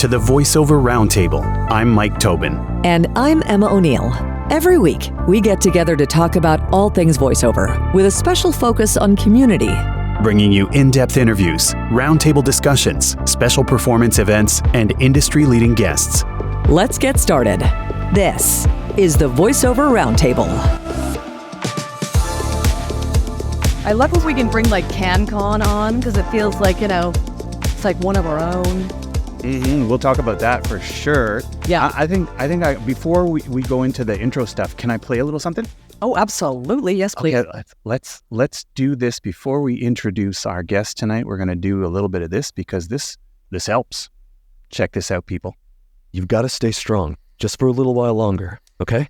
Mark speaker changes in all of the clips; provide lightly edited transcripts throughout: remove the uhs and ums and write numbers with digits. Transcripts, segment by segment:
Speaker 1: to the Voiceover Round Table. I'm Mike Tobin.
Speaker 2: And I'm Emma O'Neill. Every week, we get together to talk about all things voiceover, with a special focus on community.
Speaker 1: Bringing you in-depth interviews, roundtable discussions, special performance events, and industry-leading guests.
Speaker 2: Let's get started. This is the Voiceover Round Table.
Speaker 3: I love when we can bring like CanCon on because it feels like, it's like one of our own.
Speaker 4: We'll talk about that for sure.
Speaker 3: Yeah.
Speaker 4: I think before we go into the intro stuff, can I play a little something?
Speaker 3: Oh, absolutely. Yes, please.
Speaker 4: Okay, let's do this before we introduce our guest tonight. We're going to do a little bit of this because this helps. Check this out, people.
Speaker 5: You've got to stay strong just for a little while longer, okay?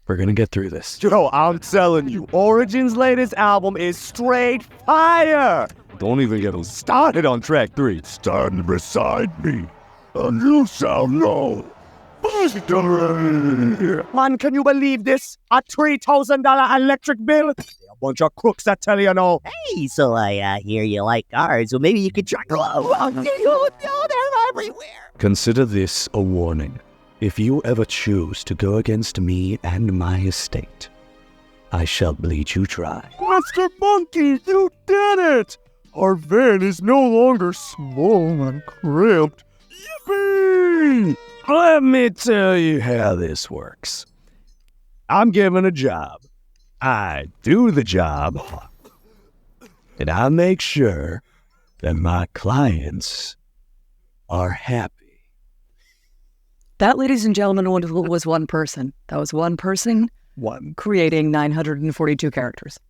Speaker 5: We're going to get through this.
Speaker 6: Yo, I'm telling you, Origin's latest album is straight fire!
Speaker 5: Don't even get us started on track 3.
Speaker 7: Stand beside me, and you shall know victory.
Speaker 6: Man, can you believe this? A $3,000 electric bill? A bunch of crooks that tell you no.
Speaker 8: Hey, so I hear you like cars. Well, maybe you could try. They're everywhere.
Speaker 5: Consider this a warning. If you ever choose to go against me and my estate, I shall bleed you dry.
Speaker 6: Master Monkey, you did it! Our van is no longer small and cramped. Yippee!
Speaker 5: Let me tell you how this works. I'm given a job. I do the job. And I make sure that my clients are happy.
Speaker 3: That, ladies and gentlemen, was one person. That was one person creating 942 characters.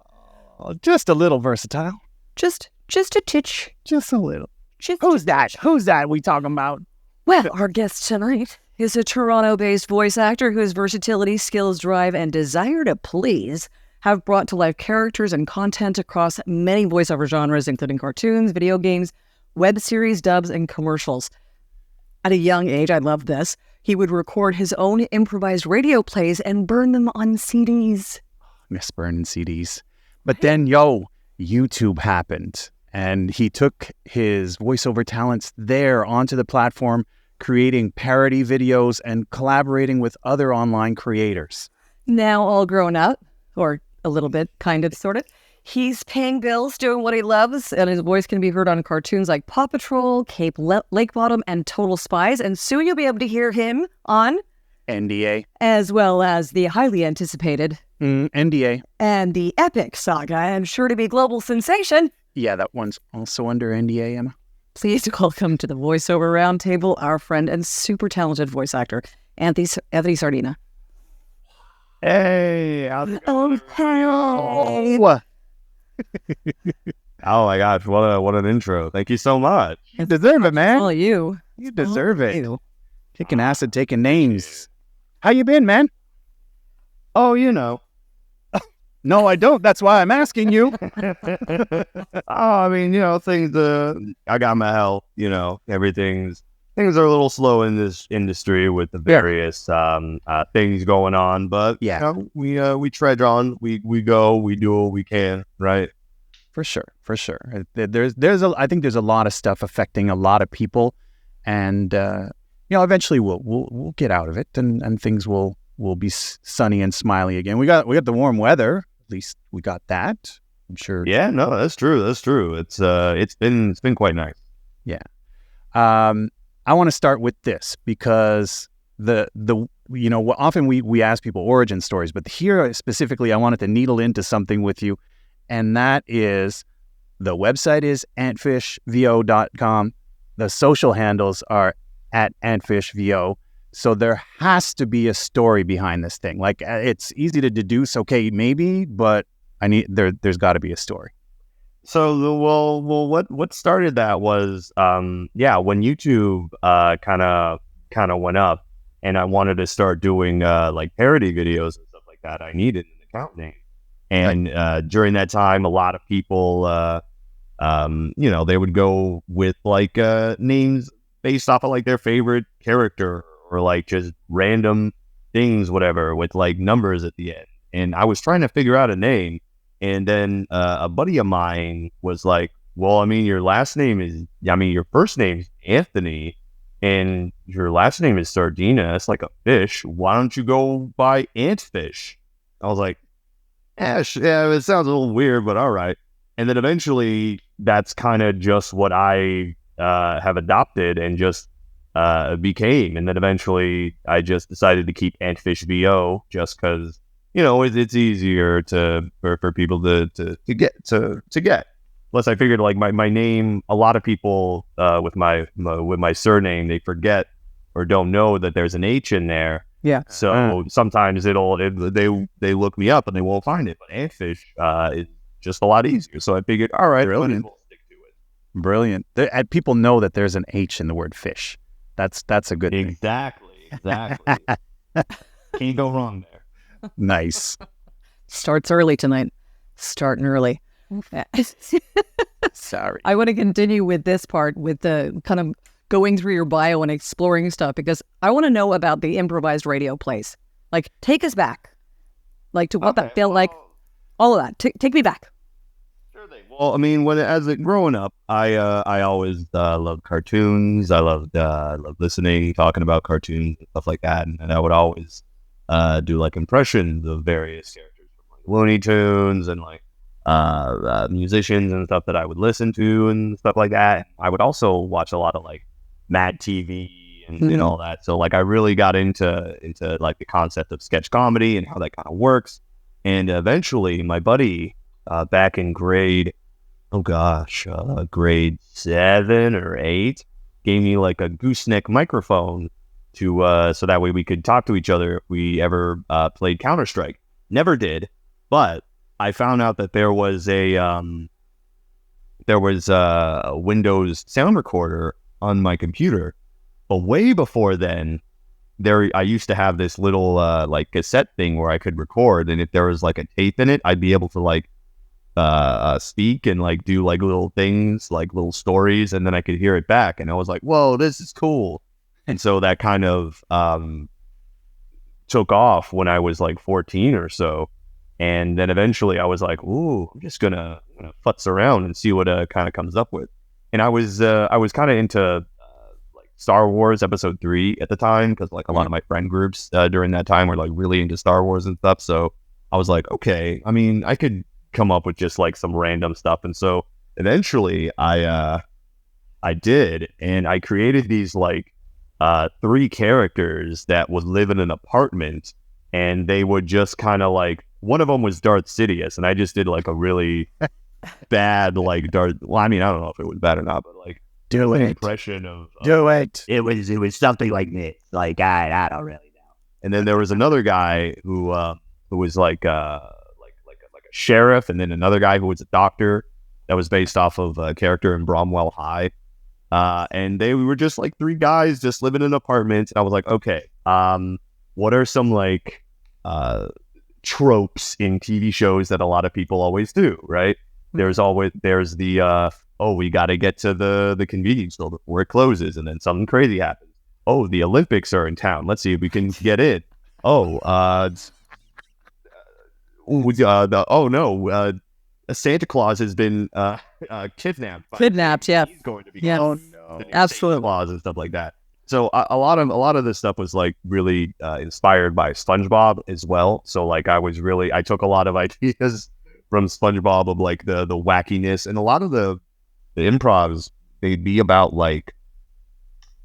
Speaker 4: Just a little versatile.
Speaker 3: Just a titch.
Speaker 4: Just a little.
Speaker 6: Who's that we talking about?
Speaker 3: Well, our guest tonight is a Toronto-based voice actor whose versatility, skills, drive, and desire to please have brought to life characters and content across many voiceover genres, including cartoons, video games, web series, dubs, and commercials. At a young age, I love this, he would record his own improvised radio plays and burn them on CDs.
Speaker 4: Miss burning CDs. But then, YouTube happened. And he took his voiceover talents there onto the platform, creating parody videos and collaborating with other online creators.
Speaker 3: Now all grown up, or a little bit, kind of, sort of, he's paying bills, doing what he loves, and his voice can be heard on cartoons like Paw Patrol, Cape Lake Bottom, and Total Spies. And soon you'll be able to hear him on
Speaker 4: NDA.
Speaker 3: As well as the highly anticipated
Speaker 4: NDA.
Speaker 3: And the epic saga, and sure to be global sensation.
Speaker 4: Yeah, that one's also under NDA, Emma.
Speaker 3: Please welcome to the Voiceover Round Table our friend and super talented voice actor, Anthony Sardinha.
Speaker 6: Hey,
Speaker 8: Hey.
Speaker 6: Oh my gosh, what an intro. Thank you so much.
Speaker 4: You deserve it, man.
Speaker 3: All you.
Speaker 4: You deserve it. Kicking acid, taking names. How you been, man?
Speaker 6: Oh, you know.
Speaker 4: No, I don't. That's why I'm asking you.
Speaker 6: I mean, things, I got my health, things are a little slow in this industry with the various things going on, but
Speaker 4: yeah,
Speaker 6: we trudge on, we go, we do what we can, right?
Speaker 4: For sure. I think there's a lot of stuff affecting a lot of people, and eventually we'll get out of it, and things will be sunny and smiley again. We got the warm weather. At least we got that. I'm sure.
Speaker 6: Yeah, no, that's true. It's been quite nice.
Speaker 4: Yeah. I want to start with this because often we ask people origin stories, but here specifically I wanted to needle into something with you, and that is the website is antfishvo.com. The social handles are at antfishvo. So there has to be a story behind this thing. Like, it's easy to deduce, okay, maybe, but there's got to be a story.
Speaker 6: So, what started that was, when YouTube kind of went up, and I wanted to start doing like parody videos and stuff like that. I needed an account name, and during that time, a lot of people, they would go with like names based off of like their favorite character, or like just random things, whatever, with like numbers at the end. And I was trying to figure out a name. And then a buddy of mine was like, well, I mean, your first name's Anthony. and your last name is Sardinha. It's like a fish. Why don't you go by Antfish? I was like, yeah, it sounds a little weird, but all right. And then eventually, that's kind of just what I have adopted and just became. And then eventually, I just decided to keep Antfish VO just because, it's easier for people to get. Plus, I figured like my name, a lot of people with my surname, they forget or don't know that there's an H in there.
Speaker 3: Yeah.
Speaker 6: So sometimes they look me up and they won't find it. But Antfish is just a lot easier. So I figured, all right, we'll stick to it.
Speaker 4: Brilliant. People know that there's an H in the word fish. That's a good thing.
Speaker 6: Exactly. Can't go wrong there.
Speaker 4: Nice.
Speaker 3: Starts early tonight. Starting early.
Speaker 4: Sorry.
Speaker 3: I want to continue with this part, with the kind of going through your bio and exploring stuff, because I want to know about the improvised radio plays. Like, take us back, like to what that felt like. All of that. Take me back.
Speaker 6: Sure thing. Well, I mean, growing up, I always loved cartoons. I loved listening, talking about cartoons and stuff like that, and I would always do like impressions of various characters from like Looney Tunes and like musicians and stuff that I would listen to and stuff like that. I would also watch a lot of like Mad TV and all that. So like I really got into like the concept of sketch comedy and how that kind of works. And eventually my buddy back in grade 7 or 8 gave me like a gooseneck microphone to so that way we could talk to each other if we ever played Counter-Strike. Never did, but I found out that there was a Windows sound recorder on my computer, but way before then, I used to have this little like cassette thing where I could record, and if there was like a tape in it, I'd be able to like speak and like do like little things, like little stories, and then I could hear it back, and I was like, "Whoa, this is cool!" And so that kind of took off when I was like 14 or so. And then eventually I was like, ooh, I'm just gonna futz around and see what kind of comes up with. And I was kind of into like Star Wars Episode 3 at the time, because like a lot of my friend groups during that time were like really into Star Wars and stuff. So I was like, okay, I mean, I could come up with just like some random stuff. And so eventually I did, and I created these like 3 characters that would live in an apartment, and they would just kind of like, one of them was Darth Sidious, and I just did like a really bad like Darth. Well, I mean, I don't know if it was bad or not, but like impression of
Speaker 4: do it.
Speaker 8: It was something like this. Like I don't really know.
Speaker 6: And then there was another guy who was like a sheriff, and then another guy who was a doctor that was based off of a character in Bromwell High. And we were just like 3 guys just living in an apartment. And I was like, okay, what are some like tropes in TV shows that a lot of people always do, right? There's the we got to get to the convenience store before it closes, and then something crazy happens. Oh, the Olympics are in town. Let's see if we can get in. Santa Claus has been kidnapped.
Speaker 3: Kidnapped, yeah.
Speaker 6: He's going to be
Speaker 3: no, absolutely.
Speaker 6: Santa Claus and stuff like that. So a lot of this stuff was like really inspired by SpongeBob as well. So like I took a lot of ideas from SpongeBob of like the wackiness, and a lot of the improvs, they'd be about like,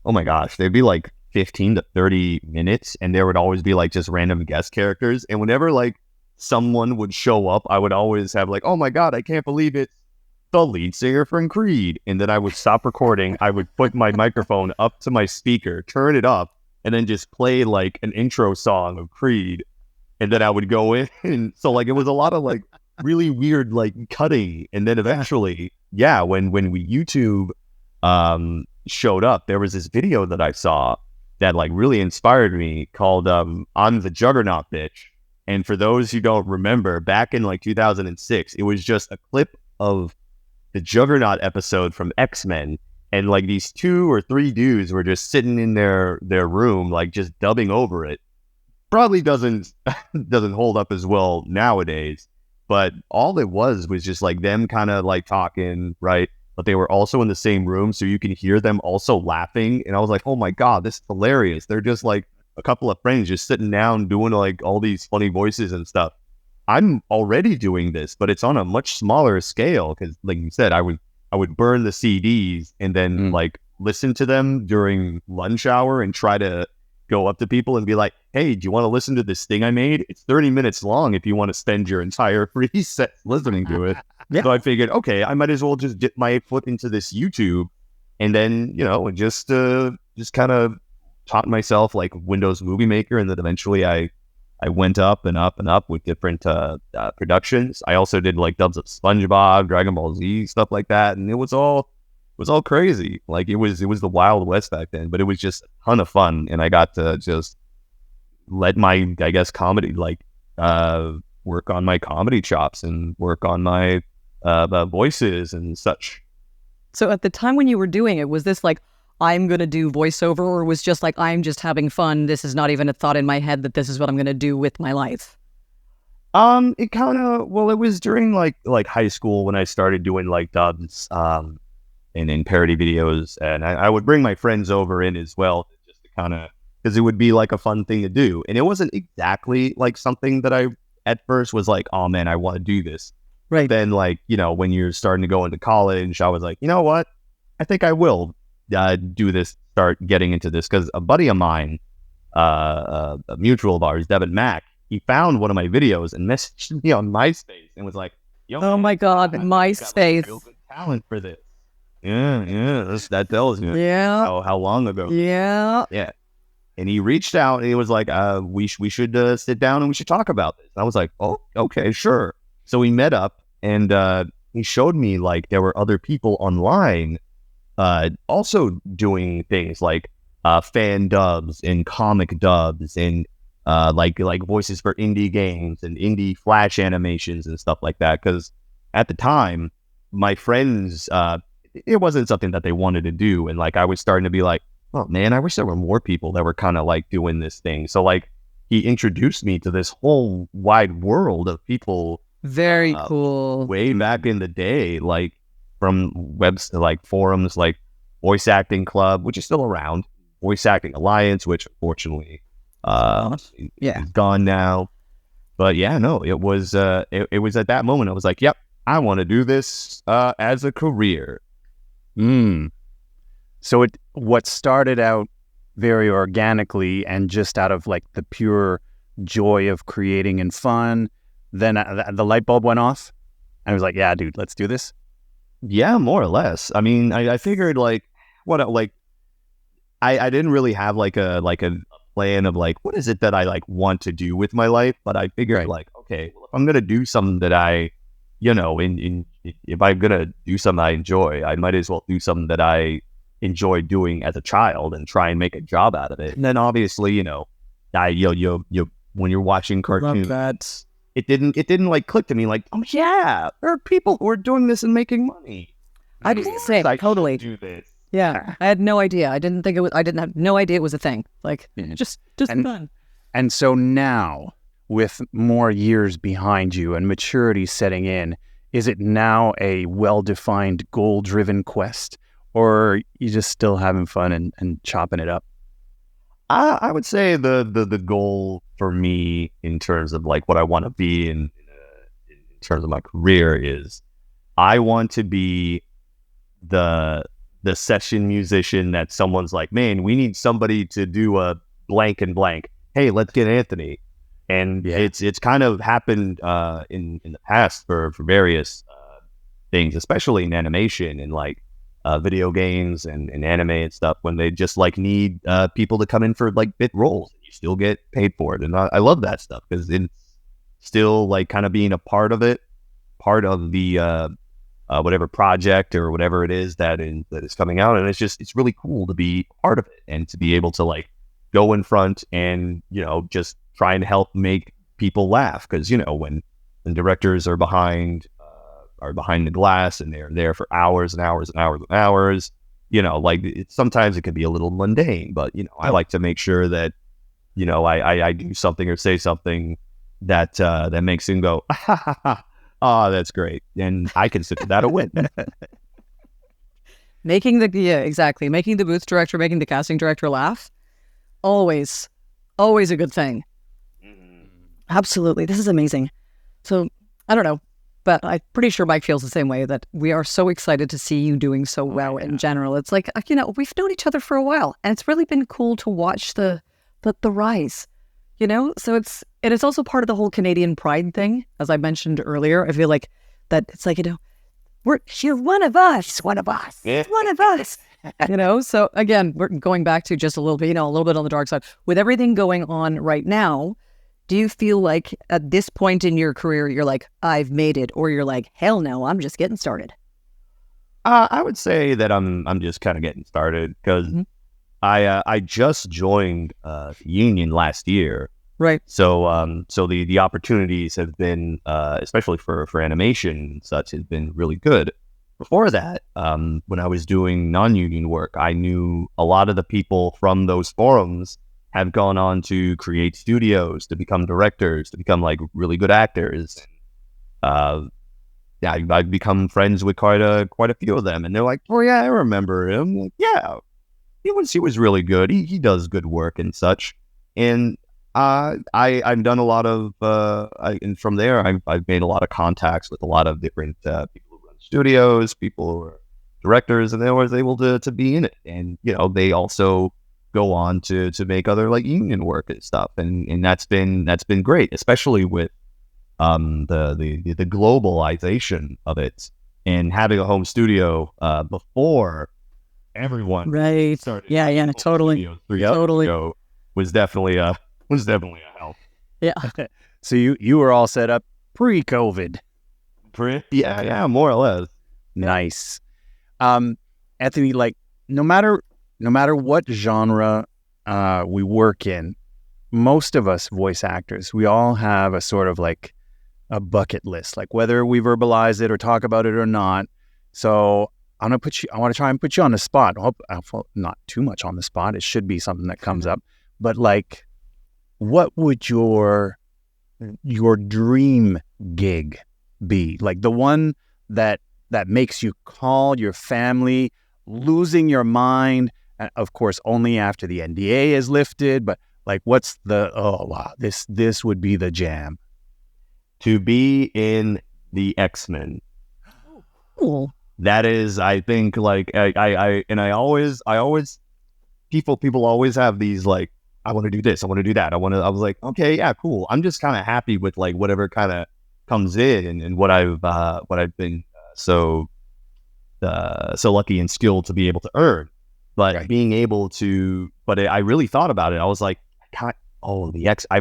Speaker 6: oh my gosh, they'd be like 15 to 30 minutes, and there would always be like just random guest characters. And whenever like someone would show up, I would always have like, oh my God, I can't believe it's the lead singer from Creed. And then I would stop recording. I would put my microphone up to my speaker, turn it up, and then just play like an intro song of Creed. And then I would go in. And so like, it was a lot of like really weird, like cutting. And then eventually, when YouTube showed up, there was this video that I saw that like really inspired me called I'm the Juggernaut Bitch. And for those who don't remember, back in like 2006, it was just a clip of the Juggernaut episode from X-Men, and like these 2 or 3 dudes were just sitting in their room, like just dubbing over it. Probably doesn't hold up as well nowadays, but all it was just like them kind of like talking, right? but they were also in the same room, so you can hear them also laughing. And I was like, oh my God, this is hilarious. They're just like a couple of friends just sitting down doing like all these funny voices and stuff. I'm already doing this, but it's on a much smaller scale because, like you said, I would burn the CDs and then like listen to them during lunch hour and try to go up to people and be like, hey, do you want to listen to this thing I made? It's 30 minutes long if you want to spend your entire free set listening to it. Yeah. So I figured, okay, I might as well just dip my foot into this YouTube and then, just kind of taught myself like Windows Movie Maker. And then eventually I went up and up and up with different productions. I also did like dubs of SpongeBob, Dragon Ball Z, stuff like that. And it was all crazy. Like it was the Wild West back then, but it was just a ton of fun. And I got to just let my, I guess, comedy, like work on my comedy chops and work on my voices and such.
Speaker 3: So at the time when you were doing it, was this like, I'm going to do voiceover, or was just like, I'm just having fun? This is not even a thought in my head that this is what I'm going to do with my life.
Speaker 6: It kind of, well, it was during like high school when I started doing like dubs, and in parody videos. And I would bring my friends over in as well, just to kind of, because it would be like a fun thing to do. And it wasn't exactly like something that I at first was like, oh man, I want to do this. Right. Then like, when you're starting to go into college, I was like, you know what? I think I will do this, start getting into this. Because a buddy of mine, a mutual of ours, Devin Mack, he found one of my videos and messaged me on MySpace and was like, yo,
Speaker 3: oh my God, MySpace.
Speaker 6: Real good talent for this. Yeah. That tells you how long ago.
Speaker 3: Yeah.
Speaker 6: And he reached out and he was like, we should sit down and we should talk about this. And I was like, oh, okay, sure. So we met up and he showed me like there were other people online also doing things like fan dubs and comic dubs and like voices for indie games and indie Flash animations and stuff like that. Because at the time, my friends, it wasn't something that they wanted to do. And like I was starting to be like, oh man, I wish there were more people that were kind of like doing this thing. So like he introduced me to this whole wide world of people.
Speaker 3: Very cool.
Speaker 6: Way back in the day, like from webs like forums like Voice Acting Club, which is still around, Voice Acting Alliance, which unfortunately is gone now. But yeah, no, it was it was at that moment I was like, yep, I want to do this as a career.
Speaker 4: So what started out very organically and just out of like the pure joy of creating and fun, then the light bulb went off and I was like, yeah, dude, let's do this.
Speaker 6: Yeah, more or less. I mean, I figured like I didn't really have like a plan of like, what is it that I like want to do with my life? But I figured like, okay, well, if I'm going to do something that I, if I'm going to do something I enjoy, I might as well do something that I enjoyed doing as a child and try and make a job out of it. And then obviously, you when you're watching cartoons, it didn't like click to me like, oh yeah, there are people who are doing this and making money.
Speaker 3: I did the same. Totally.
Speaker 6: Do this.
Speaker 3: Yeah, I had no idea. I didn't have no idea it was a thing. Like just fun.
Speaker 4: And so now, with more years behind you and maturity setting in, is it now a well-defined, goal-driven quest, or are you just still having fun and chopping it up?
Speaker 6: I would say the goal for me in terms of like what I want to be in terms of my career is I want to be the session musician that someone's like, man, we need somebody to do a blank and blank. Hey, let's get Anthony. And it's kind of happened in the past for various things, especially in animation and like video games and anime and stuff, when they just like need people to come in for like bit roles. You still get paid for it. And I love that stuff because it's still like kind of being a part of it, part of the whatever project or whatever it is that is coming out. And it's really cool to be part of it and to be able to like go in front and, just try and help make people laugh. Because, when directors are behind the glass and they're there for hours and hours and hours and hours, like sometimes it can be a little mundane, but, I like to make sure that, I do something or say something that makes him go, ha ha ha. Oh, that's great. And I consider that a win.
Speaker 3: Making the booth director, making the casting director laugh, always a good thing. Absolutely. This is amazing. So I don't know, but I'm pretty sure Mike feels the same way, that we are so excited to see you doing so well in general. It's like, we've known each other for a while, and it's really been cool to watch the rise, So it's also part of the whole Canadian pride thing. As I mentioned earlier, I feel like that it's like, you're one of us, one of us, one of us, So again, we're going back to just a little bit, a little bit on the dark side. With everything going on right now, do you feel like at this point in your career, you're like, I've made it, or you're like, hell no, I'm just getting started?
Speaker 6: I would say that I'm just kind of getting started, because I just joined the union last year.
Speaker 3: Right.
Speaker 6: So the opportunities have been, especially for animation and such, has been really good. Before that, when I was doing non-union work, I knew a lot of the people from those forums have gone on to create studios, to become directors, to become like really good actors. I've become friends with quite a few of them, and they're like, "Oh yeah, I remember him. Like, yeah, he was really good. He does good work and such." And I've done a lot of, and from there I've made a lot of contacts with a lot of different people who run studios, people who are directors, and they was able to be in it. And they also go on to make other like union work and stuff, and that's been great, especially with the globalization of it, and having a home studio before everyone started.
Speaker 3: Yeah, totally.
Speaker 6: 3 years ago was definitely a help.
Speaker 3: Yeah.
Speaker 4: So you were all set up pre-COVID.
Speaker 6: Yeah, more or less.
Speaker 4: Nice. Anthony, like no matter what genre we work in, most of us voice actors, we all have a sort of like a bucket list, like whether we verbalize it or talk about it or not. So I want to try and put you on the spot. I hope not too much on the spot. It should be something that comes up. But like, what would your dream gig be? Like the one that makes you call your family, losing your mind, of course, only after the NDA is lifted. But like, what's this would be the jam.
Speaker 6: To be in the X-Men.
Speaker 3: Cool.
Speaker 6: That is, I think, like I always people always have these like, I want to do this, I want to do that, I was like, okay, yeah, cool. I'm just kind of happy with like whatever kind of comes in, and what I've been so lucky and skilled to be able to earn. But right. Being able to, I really thought about it. I was like, I've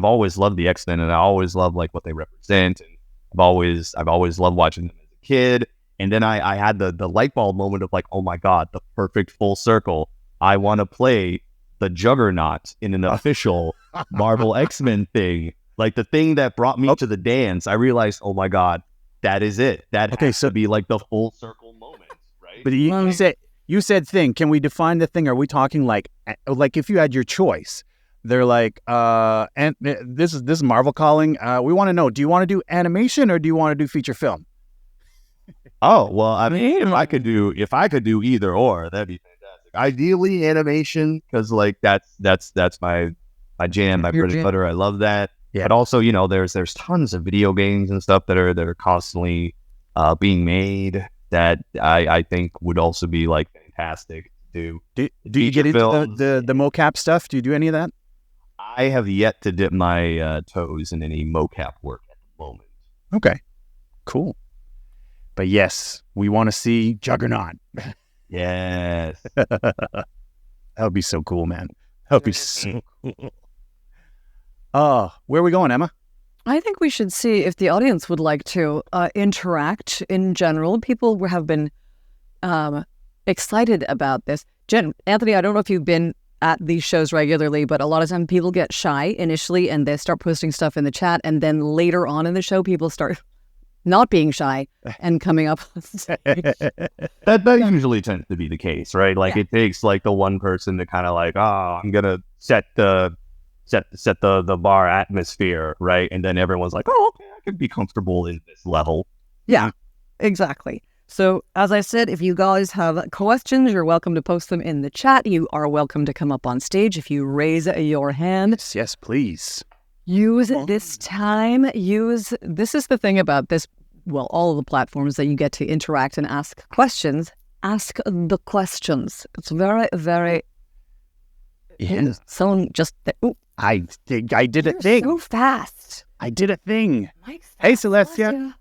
Speaker 6: always loved the X-Men, and I always loved like what they represent, and I've always loved watching them as a kid. And then I had the light bulb moment of like, oh my God, the perfect full circle. I want to play the Juggernaut in an official Marvel X-Men thing, like the thing that brought me to the dance. I realized, oh my God, that is it. That has to be like the full circle moment, right?
Speaker 4: But you said thing. Can we define the thing? Are we talking like if you had your choice? They're like, and this is Marvel calling. We want to know, do you want to do animation or do you want to do feature film?
Speaker 6: Oh, well, I mean, if I could do either or, that'd be fantastic. Ideally animation, because like that's my jam, my bread and butter. I love that. Yeah. But also, there's tons of video games and stuff that are constantly being made that I think would also be like fantastic to do.
Speaker 4: Do you get into the mocap stuff? Do you do any of that?
Speaker 6: I have yet to dip my toes in any mocap work at the moment.
Speaker 4: Okay, cool. But yes, we want to see Juggernaut.
Speaker 6: Yes.
Speaker 4: That would be so cool, man. That would be so cool. Where are we going, Emma?
Speaker 3: I think we should see if the audience would like to interact in general. People have been excited about this. Anthony, I don't know if you've been at these shows regularly, but a lot of time people get shy initially and they start posting stuff in the chat, and then later on in the show people start not being shy and coming up on stage.
Speaker 6: that usually tends to be the case, right? Like It takes like the one person to kind of like, I'm gonna set the bar atmosphere, right? And then everyone's like, okay, I can be comfortable in this level.
Speaker 3: Yeah, exactly. So, as I said, if you guys have questions, you're welcome to post them in the chat. You are welcome to come up on stage if you raise your hand.
Speaker 4: Yes, please.
Speaker 3: Use this time. This is the thing about this, well, all of the platforms that you get to interact and ask questions. Ask the questions. It's very, very...
Speaker 4: Yeah.
Speaker 3: Someone just... Ooh,
Speaker 4: I did a
Speaker 3: you're
Speaker 4: thing.
Speaker 3: so fast.
Speaker 4: I did a thing.
Speaker 3: Mike's
Speaker 4: Hey,
Speaker 3: fast,
Speaker 4: Celestia.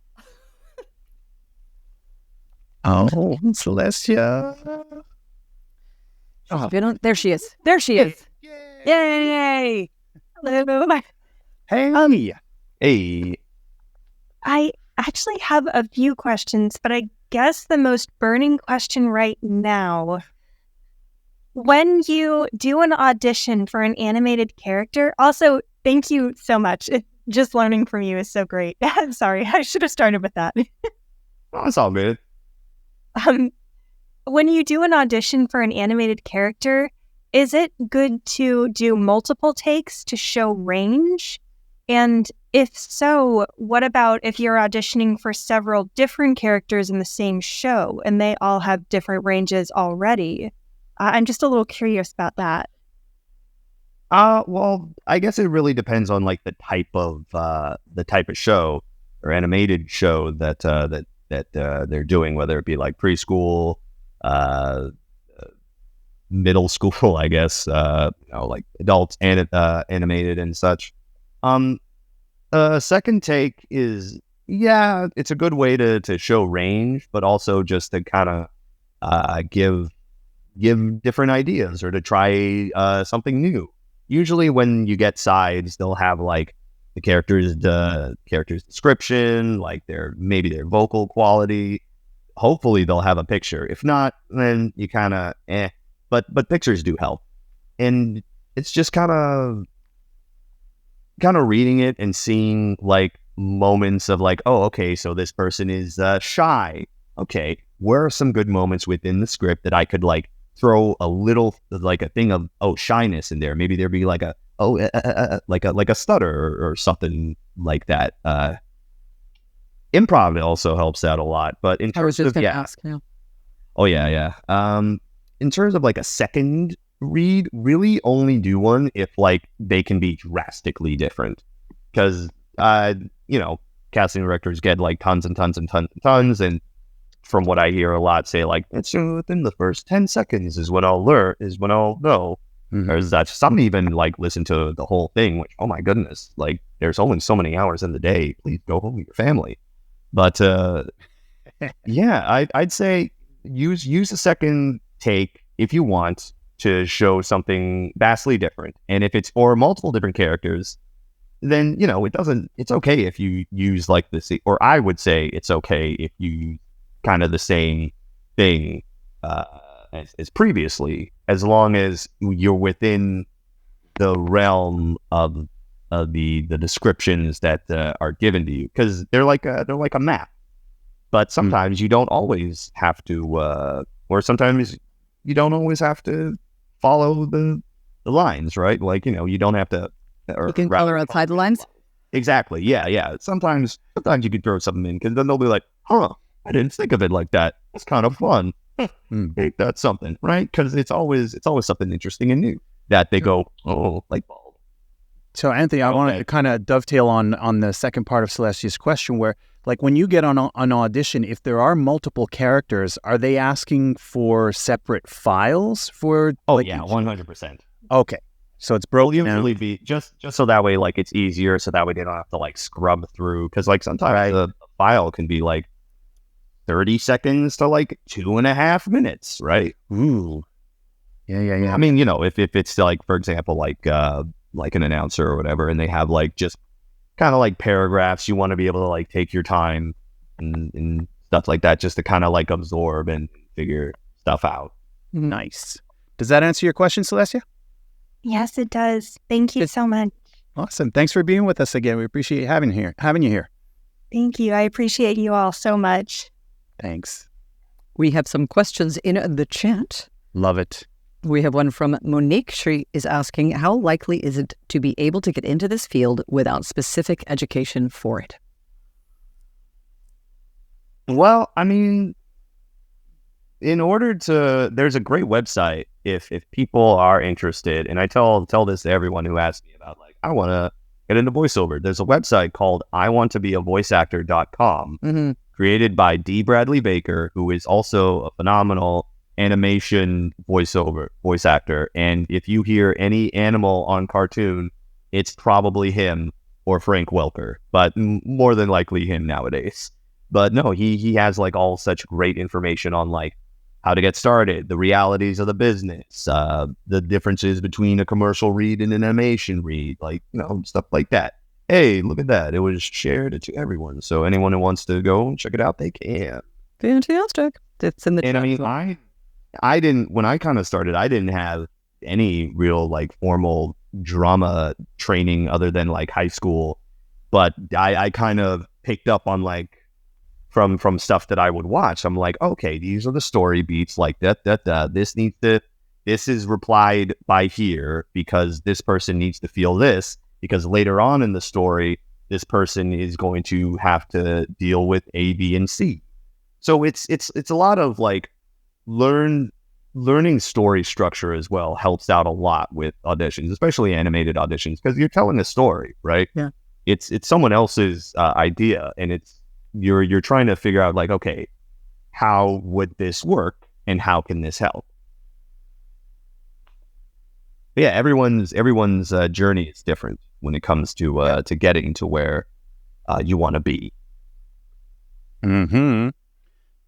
Speaker 4: Oh, Celestia.
Speaker 3: She's been on... There she is. There she is. Yay! Hello.
Speaker 4: Hey.
Speaker 6: Hey.
Speaker 9: I actually have a few questions, but I guess the most burning question right now, when you do an audition for an animated character, also, thank you so much. Just learning from you is so great. I'm sorry, I should have started with that.
Speaker 6: Oh, it's all good.
Speaker 9: When you do an audition for an animated character, is it good to do multiple takes to show range? And if so, what about if you're auditioning for several different characters in the same show and they all have different ranges already? I'm just a little curious about that.
Speaker 6: Well, I guess it really depends on like the type of show or animated show that they're doing, whether it be like preschool, middle school, I guess, like adults and animated and such. Second take is, yeah, it's a good way to show range, but also just to kind of give different ideas or to try something new. Usually when you get sides, they'll have like the character's description, like their vocal quality. Hopefully they'll have a picture. If not, then you kind of but pictures do help. And it's just kind of reading it and seeing like moments of like, oh, okay, so this person is shy. Okay, where are some good moments within the script that I could like throw a little like a thing of shyness in there? Maybe there'd be like like a stutter or something like that. Improv also helps out a lot, but in terms
Speaker 3: I was just
Speaker 6: of
Speaker 3: going to ask. Yeah.
Speaker 6: Oh yeah. In terms of like a second read, really only do one if like they can be drastically different, because casting directors get like tons and tons and tons and tons, and from what I hear a lot say like it's within the first 10 seconds is when I'll know.
Speaker 4: Mm-hmm.
Speaker 6: Or is that some even like listen to the whole thing, which, oh my goodness, like there's only so many hours in the day, please go home with your family. But yeah, I'd say use a second take if you want to show something vastly different. And if it's for multiple different characters, then it's okay if you use like this, or I would say it's okay if you use kind of the same thing as previously, as long as you're within the realm of the descriptions that are given to you, because they're like a map. But sometimes you don't always have to, or sometimes you don't always have to follow the lines, right? Like, you don't have to.
Speaker 3: You can color outside the lines.
Speaker 6: Exactly. Yeah. Sometimes you can throw something in, because then they'll be like, huh, I didn't think of it like that. It's kind of fun. Hey, that's something, right? Because it's always something interesting and new that they go, oh, light bulb.
Speaker 4: So, Anthony, I wanted to kind of dovetail on the second part of Celestia's question, where, like, when you get on an audition, if there are multiple characters, are they asking for separate files for?
Speaker 6: Oh, yeah, 100%.
Speaker 4: Okay, so it's broken.
Speaker 6: Will usually be just so that way, like, it's easier, so that way they don't have to like scrub through, because like sometimes the file can be like 30 seconds to like 2.5 minutes, right?
Speaker 4: Ooh, yeah.
Speaker 6: I mean, if it's like, for example, like an announcer or whatever, and they have like just kind of like paragraphs, you want to be able to like take your time and stuff like that, just to kind of like absorb and figure stuff out.
Speaker 4: Nice. Does that answer your question, Celestia?
Speaker 9: Yes, it does. Thank you so much.
Speaker 4: Awesome. Thanks for being with us again. We appreciate having you here.
Speaker 9: Thank you. I appreciate you all so much.
Speaker 4: Thanks.
Speaker 3: We have some questions in the chat.
Speaker 4: Love it.
Speaker 3: We have one from Monique. She is asking, how likely is it to be able to get into this field without specific education for it?
Speaker 6: Well, I mean, in order to, there's a great website if people are interested, and I tell this to everyone who asks me about like, I want to get into voiceover. There's a website called iwanttobeavoiceactor.com, created by D. Bradley Baker, who is also a phenomenal animation voice actor. And if you hear any animal on cartoon, it's probably him or Frank Welker, but more than likely him nowadays. But no, he has like all such great information on like how to get started, the realities of the business, the differences between a commercial read and an animation read, like, you know, stuff like that. Hey, look at that. It was shared to everyone. So anyone who wants to go and check it out, they can.
Speaker 3: Fantastic. It's in the
Speaker 6: And
Speaker 3: chat.
Speaker 6: I mean, I didn't, when I kind of started, I didn't have any real like formal drama training other than like high school. But I kind of picked up on like, from stuff that I would watch. I'm like, okay, these are the story beats, like this is replied by here because this person needs to feel this, because later on in the story, this person is going to have to deal with A, B, and C. So it's a lot of like learning story structure as well helps out a lot with auditions, especially animated auditions, because you're telling a story, right?
Speaker 3: Yeah.
Speaker 6: It's someone else's idea, and it's, you're trying to figure out like, okay, how would this work and how can this help? But yeah, everyone's journey is different when it comes to getting to where you want to be.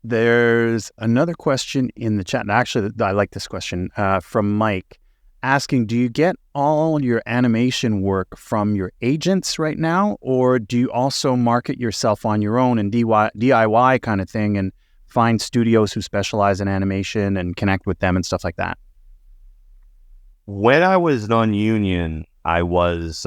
Speaker 4: There's another question in the chat, and actually I like this question, from Mike, asking, do you get all your animation work from your agents right now, or do you also market yourself on your own and DIY kind of thing and find studios who specialize in animation and connect with them and stuff like that?
Speaker 6: When I was non-union, I was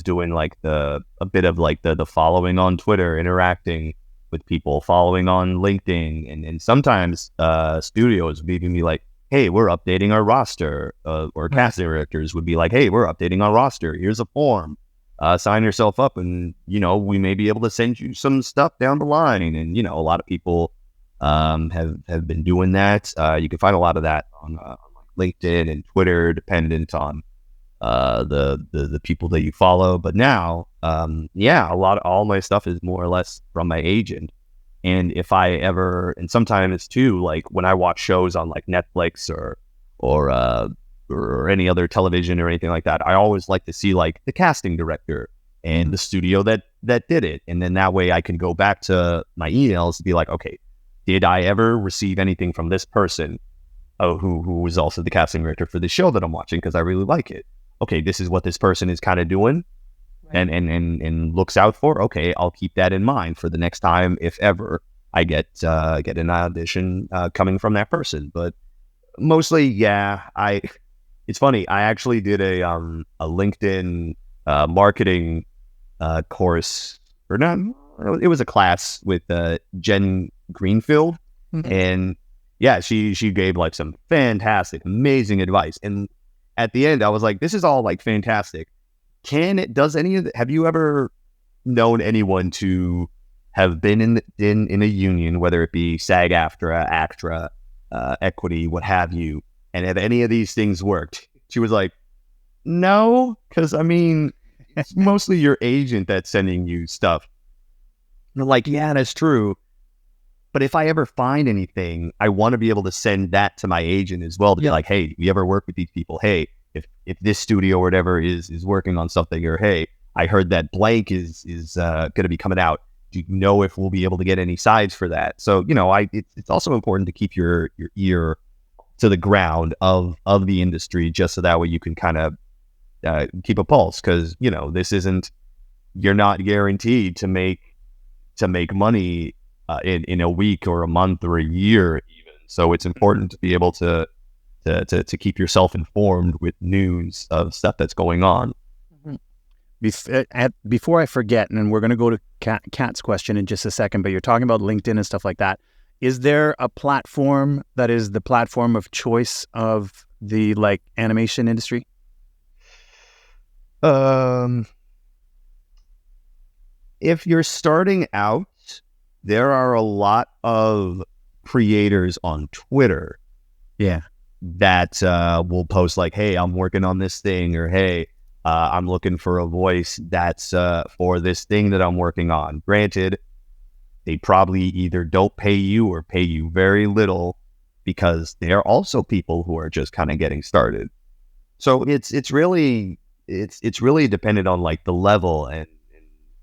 Speaker 6: doing like a bit of like the following on Twitter, interacting with people, following on LinkedIn, and sometimes studios would even be like, hey, we're updating our roster, or casting directors would be like, hey, we're updating our roster. Here's a form. Sign yourself up, and, you know, we may be able to send you some stuff down the line. And, you know, a lot of people have been doing that. You can find a lot of that on LinkedIn and Twitter, dependent on the people that you follow. But now, all my stuff is more or less from my agent. And if I ever, and sometimes too, like when I watch shows on like Netflix or any other television or anything like that, I always like to see like the casting director and the studio that did it. And then that way I can go back to my emails and be like, okay, did I ever receive anything from this person who was also the casting director for the show that I'm watching, because I really like it. Okay, this is what this person is kind of doing. And looks out for. Okay, I'll keep that in mind for the next time, if ever I get an audition coming from that person. But mostly, yeah. It's funny. I actually did a LinkedIn marketing course, or not. It was a class with Jen Greenfield, and yeah, she gave like some fantastic, amazing advice. And at the end, I was like, this is all like fantastic. Have you ever known anyone to have been in a union, whether it be SAG-AFTRA, ACTRA, Equity, what have you, and have any of these things worked? She was like, no, because I mean, it's mostly your agent that's sending you stuff. And I'm like, yeah, that's true. But if I ever find anything, I want to be able to send that to my agent as well, to be like, hey, do you ever work with these people? Hey, if this studio or whatever is working on something, or hey, I heard that blank is going to be coming out. Do you know if we'll be able to get any sides for that? So, you know, it's also important to keep your ear to the ground of the industry, just so that way you can kind of keep a pulse, because, you know, you're not guaranteed to make money in a week or a month or a year even. So it's important to be able to keep yourself informed with news of stuff that's going on.
Speaker 4: Before I forget, and we're going to go to Kat's question in just a second, but you're talking about LinkedIn and stuff like that. Is there a platform that is the platform of choice of the like animation industry?
Speaker 6: If you're starting out, there are a lot of creators on Twitter.
Speaker 4: Yeah.
Speaker 6: That will post like, hey, I'm working on this thing, or hey, I'm looking for a voice that's for this thing that I'm working on. Granted, they probably either don't pay you or pay you very little, because they're also people who are just kind of getting started. So it's really dependent on like the level and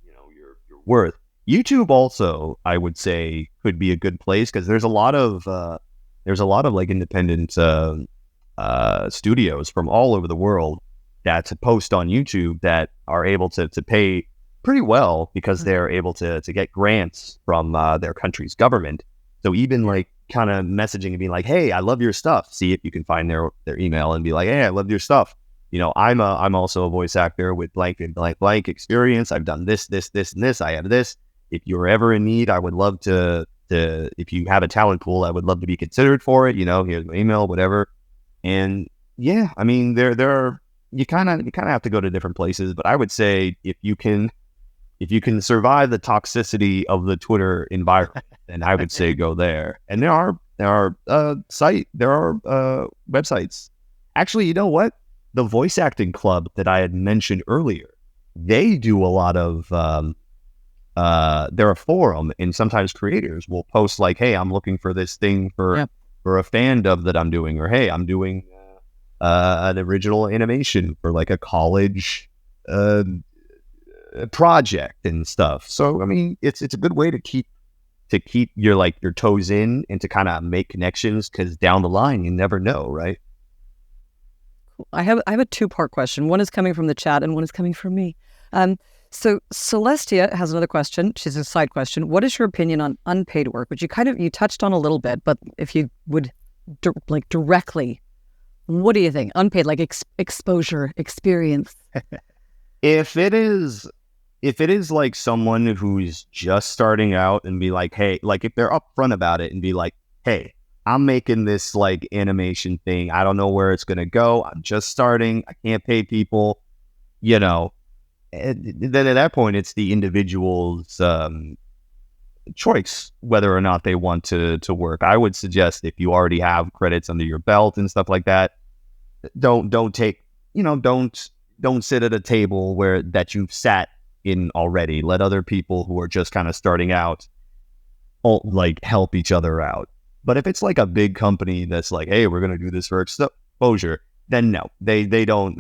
Speaker 6: your worth. YouTube also, I would say, could be a good place, because there's a lot of like independent studios from all over the world that post on YouTube that are able to pay pretty well, because they're able to get grants from their country's government. So even like kind of messaging and being like, hey, I love your stuff. See if you can find their email and be like, hey, I love your stuff. I'm also a voice actor with blank and blank blank experience. I've done this, and this. I have this. If you're ever in need, I would love to if you have a talent pool, I would love to be considered for it. Here's my email, whatever. And yeah, I mean, there are, you kind of have to go to different places, but I would say if you can survive the toxicity of the Twitter environment, then I would say go there. And there are websites. Actually, you know what? The voice acting club that I had mentioned earlier, they do a lot of they're a forum, and sometimes creators will post like, hey, I'm looking for this thing for a fan dub that I'm doing, or hey, I'm doing an original animation for like a college project and stuff. So I mean, it's a good way to keep your toes in and to kind of make connections, because down the line you never know, right?
Speaker 3: I have a two-part question. One is coming from the chat and one is coming from me. So Celestia has another question. She's a side question. What is your opinion on unpaid work? Which you touched on a little bit, but if you would directly, what do you think? Unpaid, like exposure, experience.
Speaker 6: If it is like someone who's just starting out and be like, hey, like if they're upfront about it and be like, hey, I'm making this like animation thing. I don't know where it's going to go. I'm just starting. I can't pay people, then at that point, it's the individual's choice whether or not they want to work. I would suggest, if you already have credits under your belt and stuff like that, don't take, don't sit at a table that you've sat in already. Let other people who are just kind of starting out help each other out. But if it's like a big company that's like, hey, we're going to do this for exposure, then no, they don't,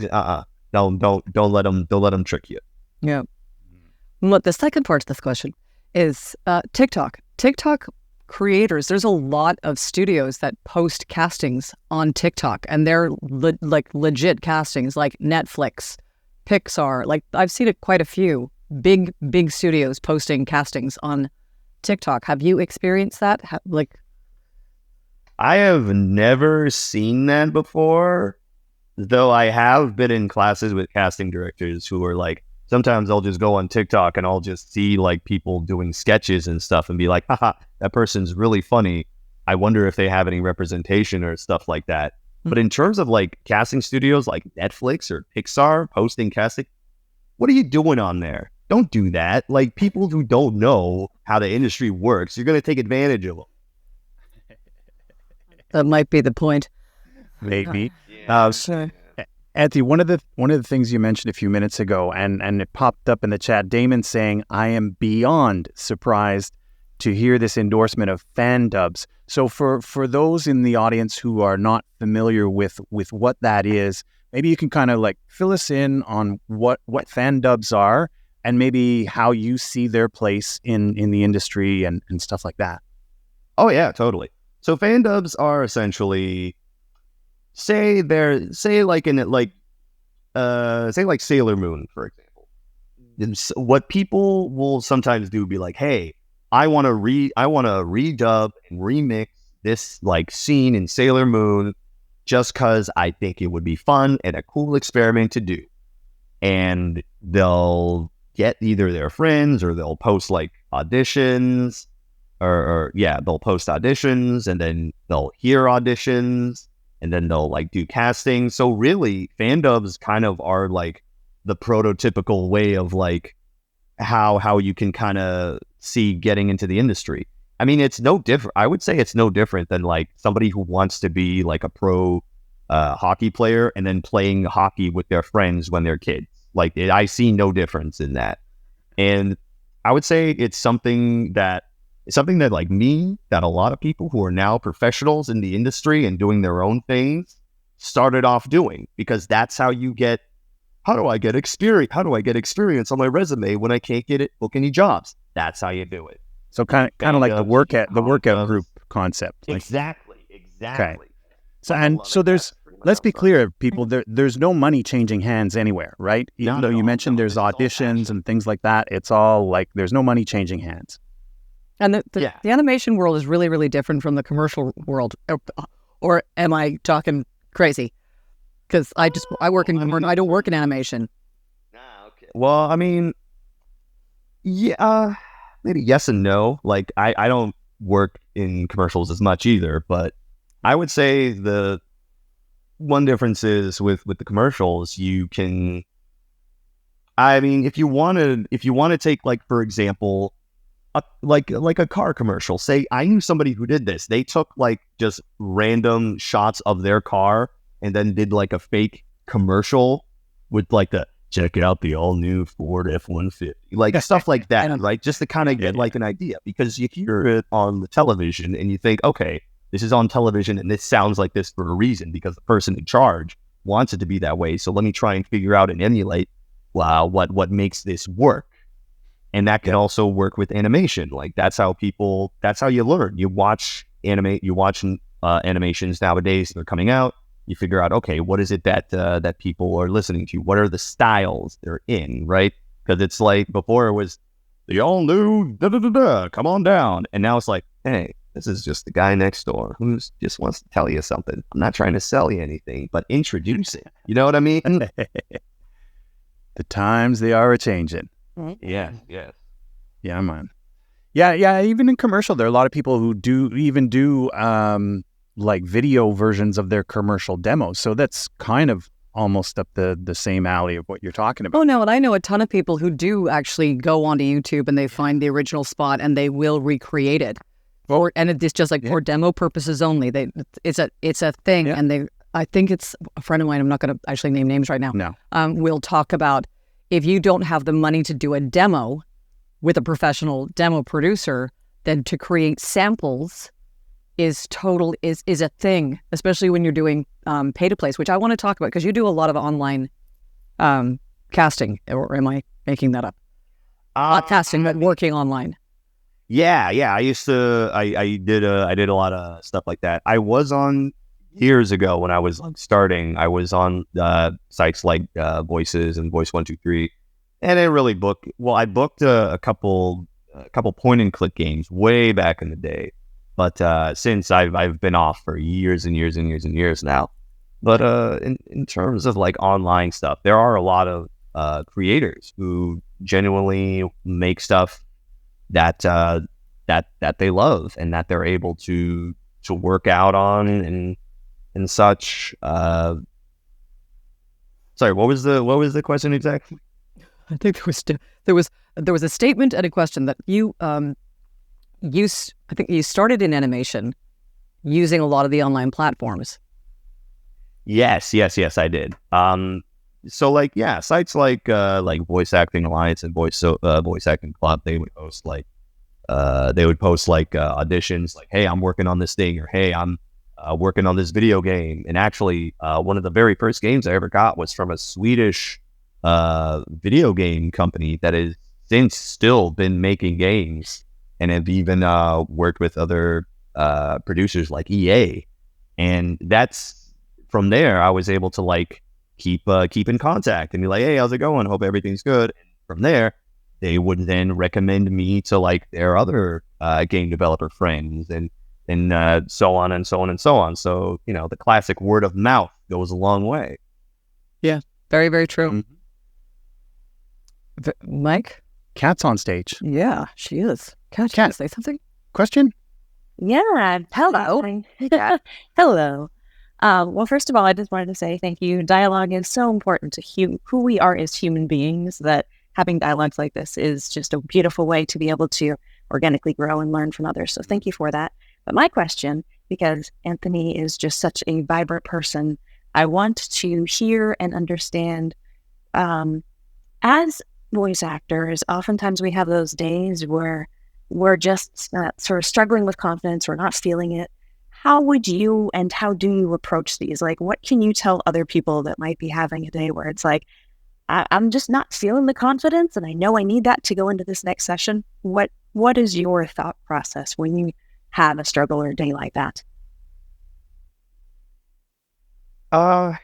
Speaker 6: don't let them trick you.
Speaker 3: Yeah. What the second part of this question is TikTok. TikTok creators, there's a lot of studios that post castings on TikTok, and they're legit castings, like Netflix, Pixar. Like I've seen it quite a few big studios posting castings on TikTok. Have you experienced that?
Speaker 6: I have never seen that before, though I have been in classes with casting directors who are like, sometimes I'll just go on TikTok and I'll just see like people doing sketches and stuff and be like, haha, that person's really funny. I wonder if they have any representation or stuff like that. But in terms of like casting studios like Netflix or Pixar posting casting, what are you doing on there? Don't do that. Like, people who don't know how the industry works, you're going to take advantage of them.
Speaker 3: That might be the point.
Speaker 4: Maybe. Anthony, one of the things you mentioned a few minutes ago, and it popped up in the chat, Damon saying, I am beyond surprised to hear this endorsement of fan dubs. So for those in the audience who are not familiar with what that is, maybe you can kind of like fill us in on what fan dubs are, and maybe how you see their place in the industry and stuff like that.
Speaker 6: Oh yeah, totally. So fan dubs are essentially, say like Sailor Moon, for example. What people will sometimes do be like, hey, I want to redub and remix this like scene in Sailor Moon just because I think it would be fun and a cool experiment to do. And they'll get either their friends, or they'll post like auditions, they'll post auditions, and then they'll hear auditions, and then they'll like do casting. So really, fan dubs kind of are like the prototypical way of like how you can kind of see getting into the industry. I mean, it's no different. I would say it's no different than like somebody who wants to be like a pro hockey player and then playing hockey with their friends when they're kids. Like I see no difference in that. And I would say it's something that like me, that a lot of people who are now professionals in the industry and doing their own things started off doing, because that's how you get, how do I get experience? How do I get experience on my resume when I can't book any jobs? That's how you do it.
Speaker 4: So kind of like the workout group concept. Like,
Speaker 6: exactly.
Speaker 4: Okay. So let's be clear, people. There's no money changing hands anywhere, right? Even though you mentioned there's auditions and things like that, it's all like there's no money changing hands.
Speaker 3: And the animation world is really, really different from the commercial world. Or am I talking crazy? Because I don't work in animation.
Speaker 6: Okay. Well, I mean, yeah, maybe yes and no. Like I don't work in commercials as much either, but I would say the one difference is with the commercials, you can, I mean, if you want to take, like, for example, like a car commercial. Say I knew somebody who did this. They took like just random shots of their car and then did like a fake commercial with like the check out the all new Ford F-150, like stuff like that, right? Just to kind of get like an idea, because you hear it on the television and you think, okay, this is on television and this sounds like this for a reason, because the person in charge wants it to be that way. So let me try and figure out and emulate what makes this work. And that can also work with animation. Like that's how you learn. You watch animations nowadays. They're coming out. You figure out, okay, what is it that people are listening to? What are the styles they're in, right? Because it's like before it was the all new come on down, and now it's like, hey, this is just the guy next door who just wants to tell you something. I'm not trying to sell you anything, but introduce it. You know what I mean?
Speaker 4: The times they are a changing.
Speaker 6: Yeah.
Speaker 4: Yeah, man. Yeah. Even in commercial, there are a lot of people who do like video versions of their commercial demos. So that's kind of almost up the same alley of what you're talking about.
Speaker 3: Oh no, and I know a ton of people who do actually go onto YouTube and they find the original spot and they will recreate it. And it's just like for demo purposes only. It's a thing, and I think it's a friend of mine. I'm not going to actually name names right now.
Speaker 4: No,
Speaker 3: we'll talk about, if you don't have the money to do a demo with a professional demo producer, then to create samples is a thing, especially when you're doing pay to place, which I want to talk about, because you do a lot of online casting, or am I making that up? Not casting, but working online.
Speaker 6: Yeah. I used to. I did a lot of stuff like that. I was on years ago when I was starting. I was on sites like Voices and Voice 123, and I really booked. Well, I booked a couple point and click games way back in the day, but since I've been off for years and years and years and years now. But in terms of like online stuff, there are a lot of creators who genuinely make stuff that they love and that they're able to work out on and such. Sorry, what was the question exactly?
Speaker 3: I think there was a statement and a question that I think you started in animation using a lot of the online platforms.
Speaker 6: Yes, I did. So like, sites like Voice Acting Alliance and Voice Acting Club, they would post auditions, like, hey, I'm working on this thing, or hey, I'm working on this video game. And actually, one of the very first games I ever got was from a Swedish video game company that has since still been making games, and have even worked with other producers like EA. And that's from there, I was able to like keep in contact and be like, hey, how's it going? Hope everything's good. And from there, they would then recommend me to like their other game developer friends, and so on and so on and so on. So, you know, the classic word of mouth goes a long way.
Speaker 3: Yeah, very, very true.
Speaker 4: Mm-hmm.
Speaker 3: Mike?
Speaker 4: Kat's on stage.
Speaker 3: Yeah, she is. Kat, you want to say something?
Speaker 4: Question?
Speaker 10: Yeah. Hello. Hello. Well, first of all, I just wanted to say thank you. Dialogue is so important to who we are as human beings, that having dialogues like this is just a beautiful way to be able to organically grow and learn from others. So thank you for that. But my question, because Anthony is just such a vibrant person, I want to hear and understand, as voice actors, oftentimes we have those days where we're just sort of struggling with confidence, we're not feeling it. How would you and how do you approach these? Like, what can you tell other people that might be having a day where it's like, I'm just not feeling the confidence and I know I need that to go into this next session? What is your thought process when you have a struggle or a day like that?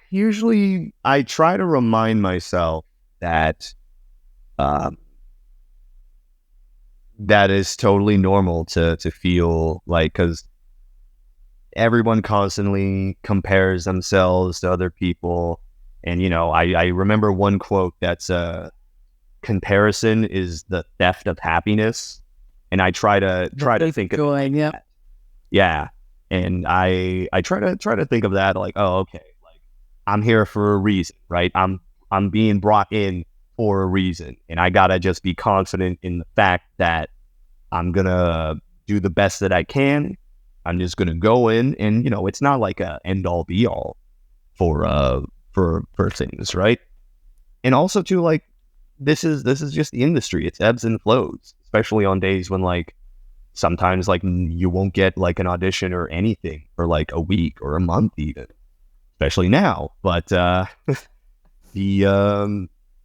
Speaker 6: Usually I try to remind myself that that is totally normal to feel like, because everyone constantly compares themselves to other people. And, I remember one quote that's comparison is the theft of happiness. And I try to think of it. Yeah. And I try to think of that like, oh, okay, like I'm here for a reason, right? I'm being brought in for a reason. And I gotta just be confident in the fact that I'm gonna do the best that I can. I'm just gonna go in and, it's not like a end all be all for things, right? And also too, like, this is just the industry. It's ebbs and flows, especially on days when like sometimes like you won't get like an audition or anything for like a week or a month even, especially now. But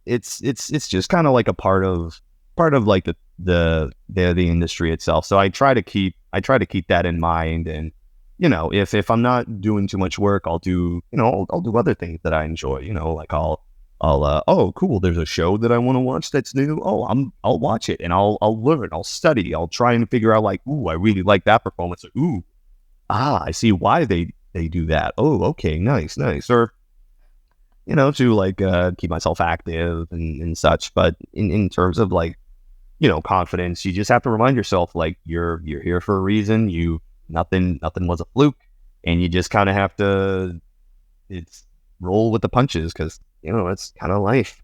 Speaker 6: it's just kind of like a part of like the industry itself. So I try to keep that in mind. And if I'm not doing too much work, I'll do other things that I enjoy. Like I'll oh, cool, there's a show that I want to watch that's new. Oh, I'll watch it and I'll learn, I'll study, I'll try and figure out like, ooh, I really like that performance. Or, ooh, I see why they do that. Oh, okay, nice. Or to like keep myself active and such. But in terms of like, confidence, you just have to remind yourself like you're here for a reason. Nothing was a fluke, and you just kind of have to roll with the punches, because it's kind of life.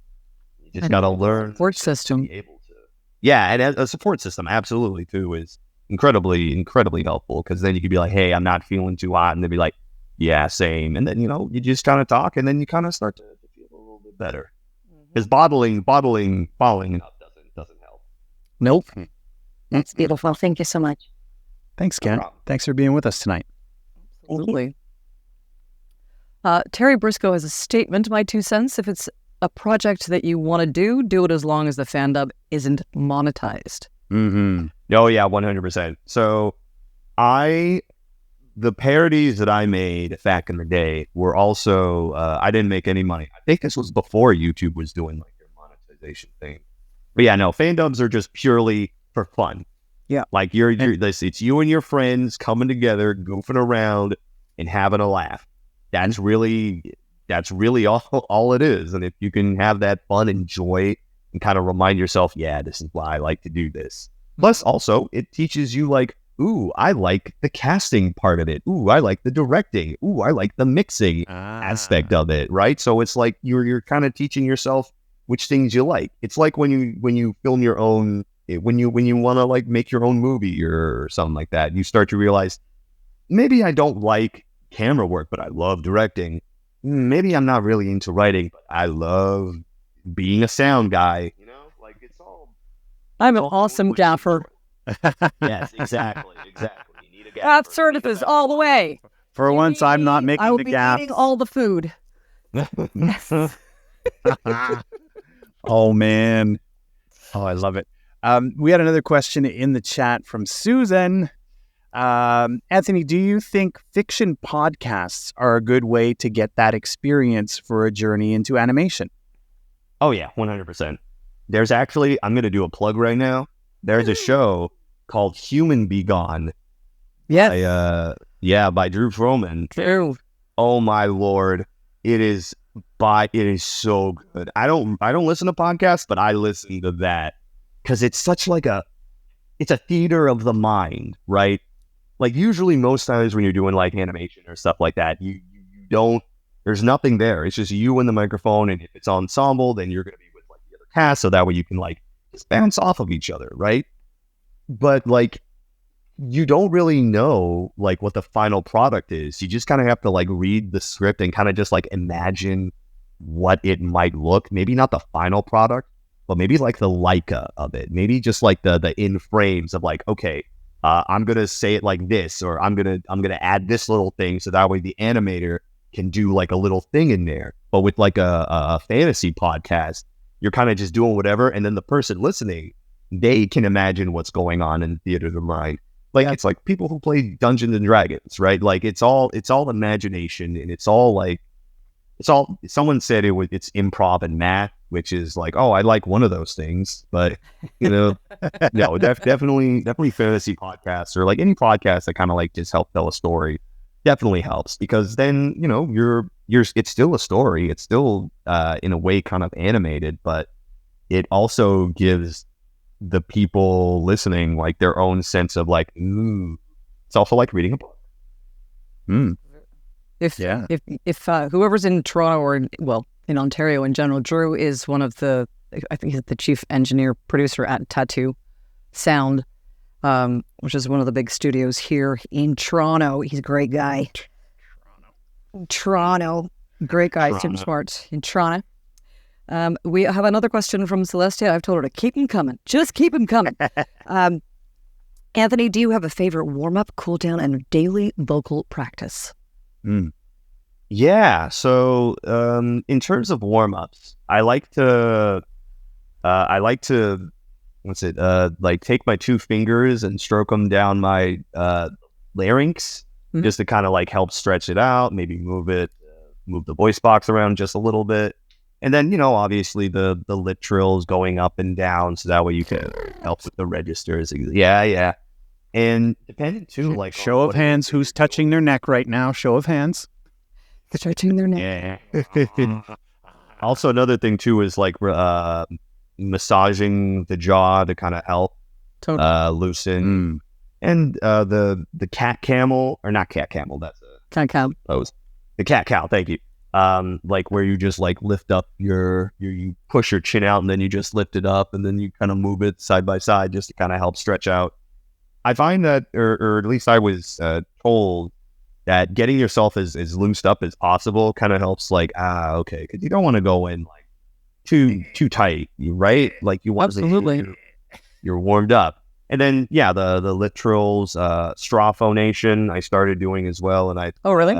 Speaker 6: You just got to learn.
Speaker 3: Support system.
Speaker 6: To be able to, yeah, and a support system absolutely too is incredibly helpful, because then you could be like, hey, I'm not feeling too hot, and they'd be like, yeah, same. And then you just kind of talk, and then you kind of start to feel a little bit better, because bottling up doesn't help.
Speaker 4: Nope.
Speaker 10: That's beautiful. Thank you so much.
Speaker 4: Thanks, Ken. Thanks for being with us tonight.
Speaker 3: Absolutely. Terry Briscoe has a statement, my 2 cents. If it's a project that you want to do it as long as the fan dub isn't monetized.
Speaker 6: Mm-hmm. Oh, yeah, 100%. So the parodies that I made back in the day were also, I didn't make any money. I think this was before YouTube was doing like their monetization thing. But yeah, no, fan dubs are just purely for fun.
Speaker 3: Yeah.
Speaker 6: Like it's you and your friends coming together, goofing around and having a laugh. That's really all it is. And if you can have that fun and joy and kind of remind yourself, yeah, this is why I like to do this. Plus also it teaches you like, ooh, I like the casting part of it. Ooh, I like the directing. Ooh, I like the mixing aspect of it. Right. So it's like you're kind of teaching yourself which things you like. It's like when you film your own, when you want to like make your own movie or something like that, you start to realize maybe I don't like camera work, but I love directing. Maybe I'm not really into writing, but I love being a sound guy. Like it's all.
Speaker 3: I'm an awesome gaffer.
Speaker 6: Yes, exactly. You need a gaffer.
Speaker 3: Gaff services all the way.
Speaker 4: For once, I'm not making
Speaker 3: I will
Speaker 4: the
Speaker 3: be
Speaker 4: gaff.
Speaker 3: eating all the food. Yes.
Speaker 4: Oh, man. Oh, I love it. We had another question in the chat from Susan. Anthony, do you think fiction podcasts are a good way to get that experience for a journey into animation?
Speaker 6: Oh, yeah, 100%. There's actually, I'm going to do a plug right now. There's a show called Human Be Gone.
Speaker 3: Yes.
Speaker 6: By Drew Froman.
Speaker 3: True.
Speaker 6: Oh, my Lord. It is so good. I don't listen to podcasts, but I listen to that because it's such like it's a theater of the mind, right? Like usually most times when you're doing like animation or stuff like that, you don't, there's nothing there. It's just you and the microphone. And if it's ensemble, then you're going to be with like the other cast. So that way you can like just bounce off of each other. Right. but like you don't really know like what the final product is. You just kind of have to like read the script and kind of just like imagine what it might look. Maybe not the final product, but maybe like the Leica of it. Maybe just like the in frames of like, okay, I'm gonna say it like this, or I'm gonna add this little thing so that way the animator can do like a little thing in there. But with like a fantasy podcast, you're kind of just doing whatever, and then the person listening, they can imagine what's going on in the theater of their mind. Like it's like people who play Dungeons and Dragons, right? Like it's all imagination, and it's all someone said it's improv and math, which is like, oh, I like one of those things, but no, definitely fantasy podcasts or like any podcast that kind of like just help tell a story definitely helps, because then you're it's still a story, it's still in a way kind of animated, but it also gives the people listening like their own sense of like, it's also like reading a book.
Speaker 3: If whoever's in Toronto or in Ontario in general, Drew is one of the, I think he's the chief engineer producer at Tattoo Sound, which is one of the big studios here in Toronto. He's a great guy. Toronto. Great guy, super smart in Toronto. We have another question from Celestia. I've told her to keep them coming. Just keep them coming. Anthony, do you have a favorite warm-up, cool-down, and daily vocal practice?
Speaker 6: Yeah. So in terms of warm-ups, I like to like take my two fingers and stroke them down my larynx, just to kind of like help stretch it out, maybe move the voice box around just a little bit. And then, obviously the lip trills going up and down, so that way you can help with the registers. Yeah. And depending too, like
Speaker 4: show of hands, who's touching their neck right now? Show of hands.
Speaker 3: Touching their neck.
Speaker 6: Yeah. Also, another thing too is like massaging the jaw to kind of help loosen. And the cat camel, or not cat camel, that's a
Speaker 3: cat cow
Speaker 6: pose. The cat cow, thank you. Like where you just like lift up you push your chin out and then you just lift it up and then you kind of move it side by side just to kind of help stretch out. I find that, or at least I was told that getting yourself as loosed up as possible kind of helps, like, okay, because you don't want to go in like too tight, right? Like you want
Speaker 3: absolutely
Speaker 6: you're warmed up. And then the lip trills, straw phonation I started doing as well, and
Speaker 3: oh really?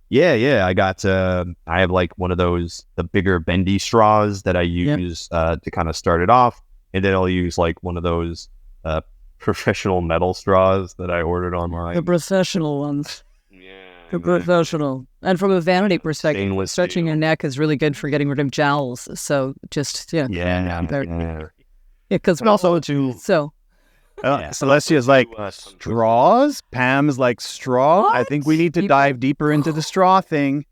Speaker 6: Yeah. I have like one of those, the bigger bendy straws that I use to kind of start it off. And then I'll use like one of those professional metal straws that I ordered online.
Speaker 3: The professional ones.
Speaker 6: Yeah.
Speaker 3: The professional. And from a vanity perspective, stretching your neck is really good for getting rid of jowls. So just,
Speaker 6: Yeah.
Speaker 3: Because
Speaker 6: also too.
Speaker 3: So.
Speaker 4: Celestia's like straws. Pam's like straw. What? I think we need to dive deeper into the straw thing.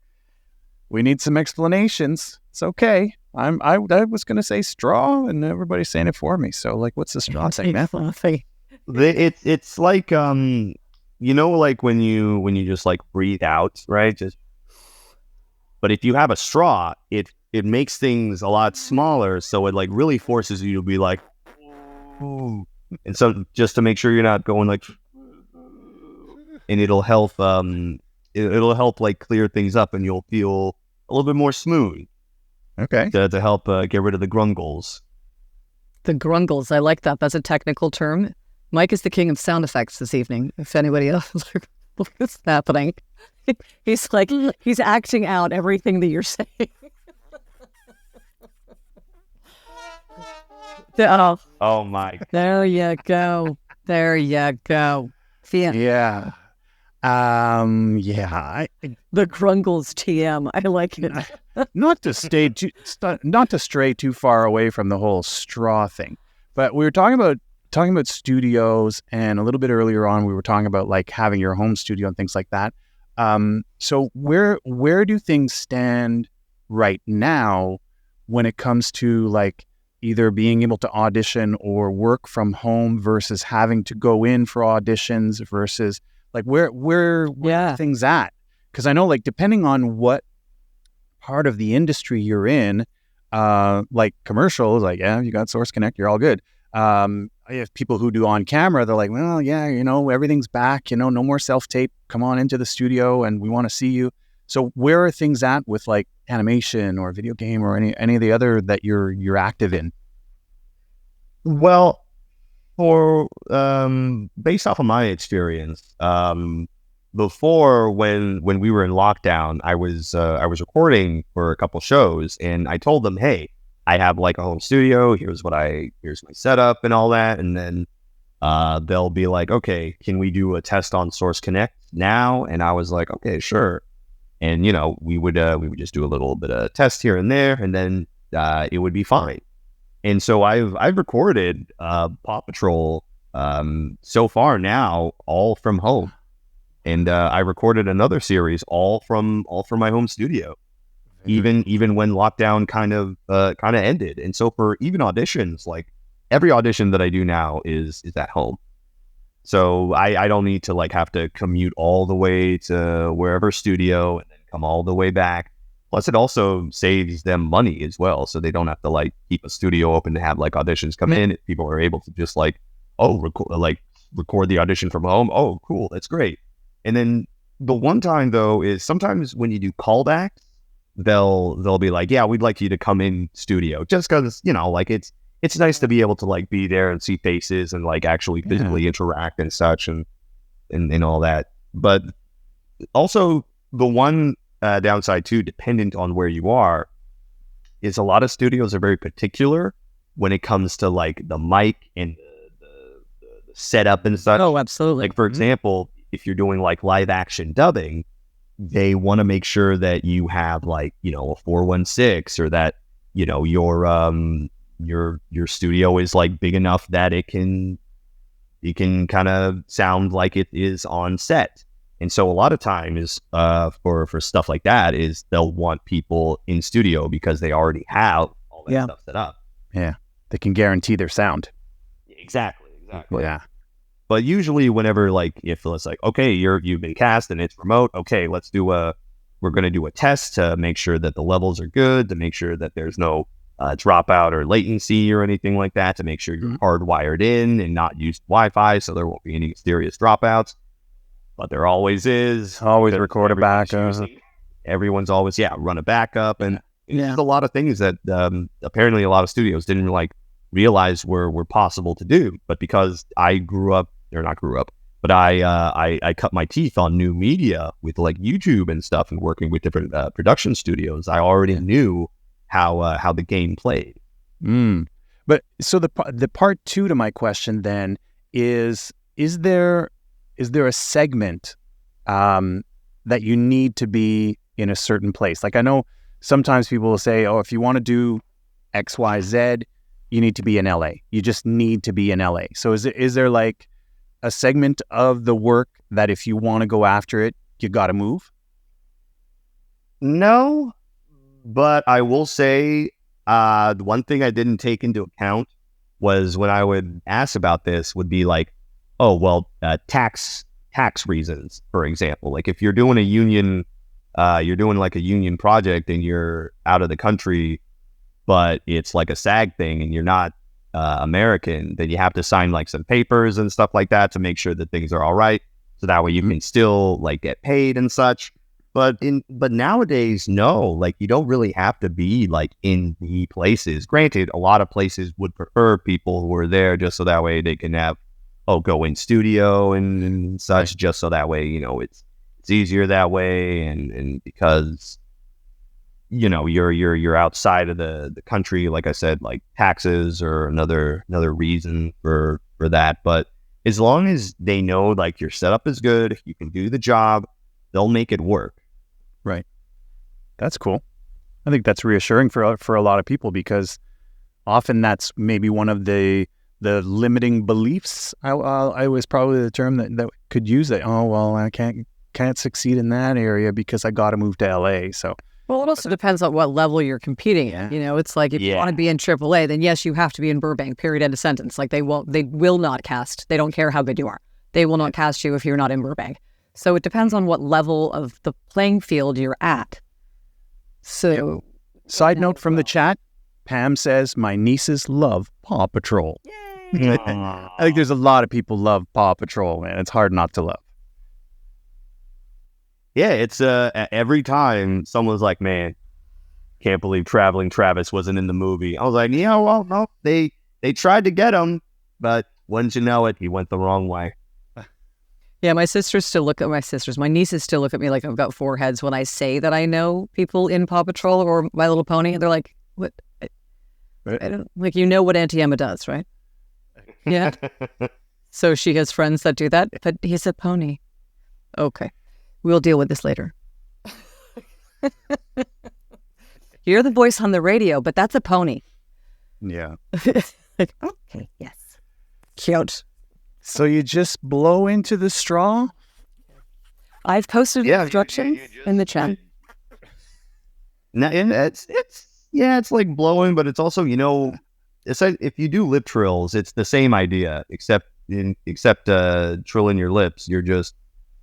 Speaker 4: We need some explanations. It's okay. I was gonna say straw, and everybody's saying it for me. So like, what's the straw thing, man?
Speaker 6: It's like like when you just like breathe out, right? But if you have a straw, it makes things a lot smaller, so it like really forces you to be like, ooh. And so just to make sure you're not going like, and it'll help like clear things up, and you'll feel a little bit more smooth.
Speaker 4: Okay.
Speaker 6: To help get rid of the grungles.
Speaker 3: The grungles, I like that. That's a technical term. Mike is the king of sound effects this evening. If anybody else is like, what's happening? He's acting out everything that you're saying.
Speaker 6: Oh my!
Speaker 3: There you go.
Speaker 4: Yeah.
Speaker 3: The grungles TM. I like it.
Speaker 4: Not to stray too far away from the whole straw thing, but we were talking about studios, and a little bit earlier on we were talking about like having your home studio and things like that. So where do things stand right now when it comes to like either being able to audition or work from home versus having to go in for auditions versus like where are things at? Because I know like depending on what part of the industry you're in, like commercials, like you got Source Connect, you're all good. if people who do on camera, they're like, well, yeah, everything's back, no more self-tape. Come on into the studio and we want to see you. So where are things at with like animation or video game or any of the other that you're active in?
Speaker 6: Well, for based off of my experience, before when we were in lockdown, I was recording for a couple shows, and I told them, hey, I have like a home studio. Here's my setup and all that, and then they'll be like, okay, can we do a test on Source Connect now? And I was like, okay, sure. And we would just do a little bit of test here and there, and then it would be fine. And so I've recorded Paw Patrol so far now all from home, and I recorded another series all from my home studio, even when lockdown kind of ended. And so for even auditions, like every audition that I do now is at home, so I don't need to like have to commute all the way to wherever studio and then come all the way back. Plus, it also saves them money as well, so they don't have to like keep a studio open to have like auditions come in. People are able to just like, record the audition from home. Oh, cool, that's great. And then the one time though is sometimes when you do callbacks, they'll be like, yeah, we'd like you to come in studio, just because like it's nice to be able to like be there and see faces and like actually physically interact and such and all that. But also the one downside too, dependent on where you are, is a lot of studios are very particular when it comes to like the mic and the setup and such.
Speaker 3: Oh, absolutely.
Speaker 6: Like for example, if you're doing like live action dubbing, they want to make sure that you have like a 416, or that your studio is like big enough that it can kind of sound like it is on set. And so a lot of times for stuff like that is they'll want people in studio because they already have all that stuff set up.
Speaker 4: Yeah. They can guarantee their sound.
Speaker 6: Exactly.
Speaker 4: Yeah.
Speaker 6: But usually whenever like, if it's like, okay, you've been cast and it's remote, okay, we're going to do a test to make sure that the levels are good, to make sure that there's no dropout or latency or anything like that, to make sure you're hardwired in and not use Wi-Fi, so there won't be any mysterious dropouts. But there always is.
Speaker 4: Always record a backup.
Speaker 6: Everyone's always, run a backup. And there's a lot of things that apparently a lot of studios didn't like realize were possible to do. But because I but I cut my teeth on new media with like YouTube and stuff and working with different production studios, I already knew how the game played.
Speaker 4: But so the part two to my question then is there a segment that you need to be in a certain place? Like I know sometimes people will say, oh, if you want to do X, Y, Z, you need to be in LA. You just need to be in LA. So is there like a segment of the work that if you want to go after it, you got to move?
Speaker 6: No, but I will say the one thing I didn't take into account was when I would ask about this would be like, oh, well, tax reasons, for example. Like if you're doing a union, you're doing like a union project and you're out of the country, but it's like a SAG thing and you're not American, then you have to sign like some papers and stuff like that to make sure that things are all right. So that way you can still like get paid and such. But nowadays, no, like you don't really have to be like in the places. Granted, a lot of places would prefer people who are there just so that way they can have, go in studio and such, just so that way, it's easier that way. And because, you're outside of the country, like I said, like taxes or another reason for that. But as long as they know like your setup is good, you can do the job, they'll make it work.
Speaker 4: Right. That's cool. I think that's reassuring for a lot of people, because often that's maybe one of the limiting beliefs. I was probably the term that could use that. Oh, well, I can't succeed in that area because I got to move to LA. So.
Speaker 3: Well, it also depends on what level you're competing at. It's like if you want to be in AAA, then yes, you have to be in Burbank, period, end of sentence. Like they will not cast. They don't care how good you are. They will not cast you if you're not in Burbank. So it depends on what level of the playing field you're at. So,
Speaker 4: side note from the chat, Pam says, my nieces love Paw Patrol.
Speaker 3: Yay!
Speaker 4: I think there's a lot of people love Paw Patrol, man. It's hard not to love.
Speaker 6: Yeah, it's every time someone's like, man, can't believe Traveling Travis wasn't in the movie. I was like, yeah, well, no, they tried to get him, but wouldn't you know it, he went the wrong way.
Speaker 3: Yeah, my sisters still look at my nieces still look at me like I've got four heads when I say that I know people in Paw Patrol or My Little Pony. And they're like, what? I don't, like, you know what Auntie Emma does, right? Yeah. So she has friends that do that, but he's a pony. Okay. We'll deal with this later. You're the voice on the radio, but that's a pony.
Speaker 4: Yeah.
Speaker 3: Like, okay, yes. Cute.
Speaker 4: So you just blow into the straw?
Speaker 3: I've posted instructions in the chat.
Speaker 6: No, and it's like blowing, but it's also, it's like if you do lip trills, it's the same idea, except trilling your lips, you're just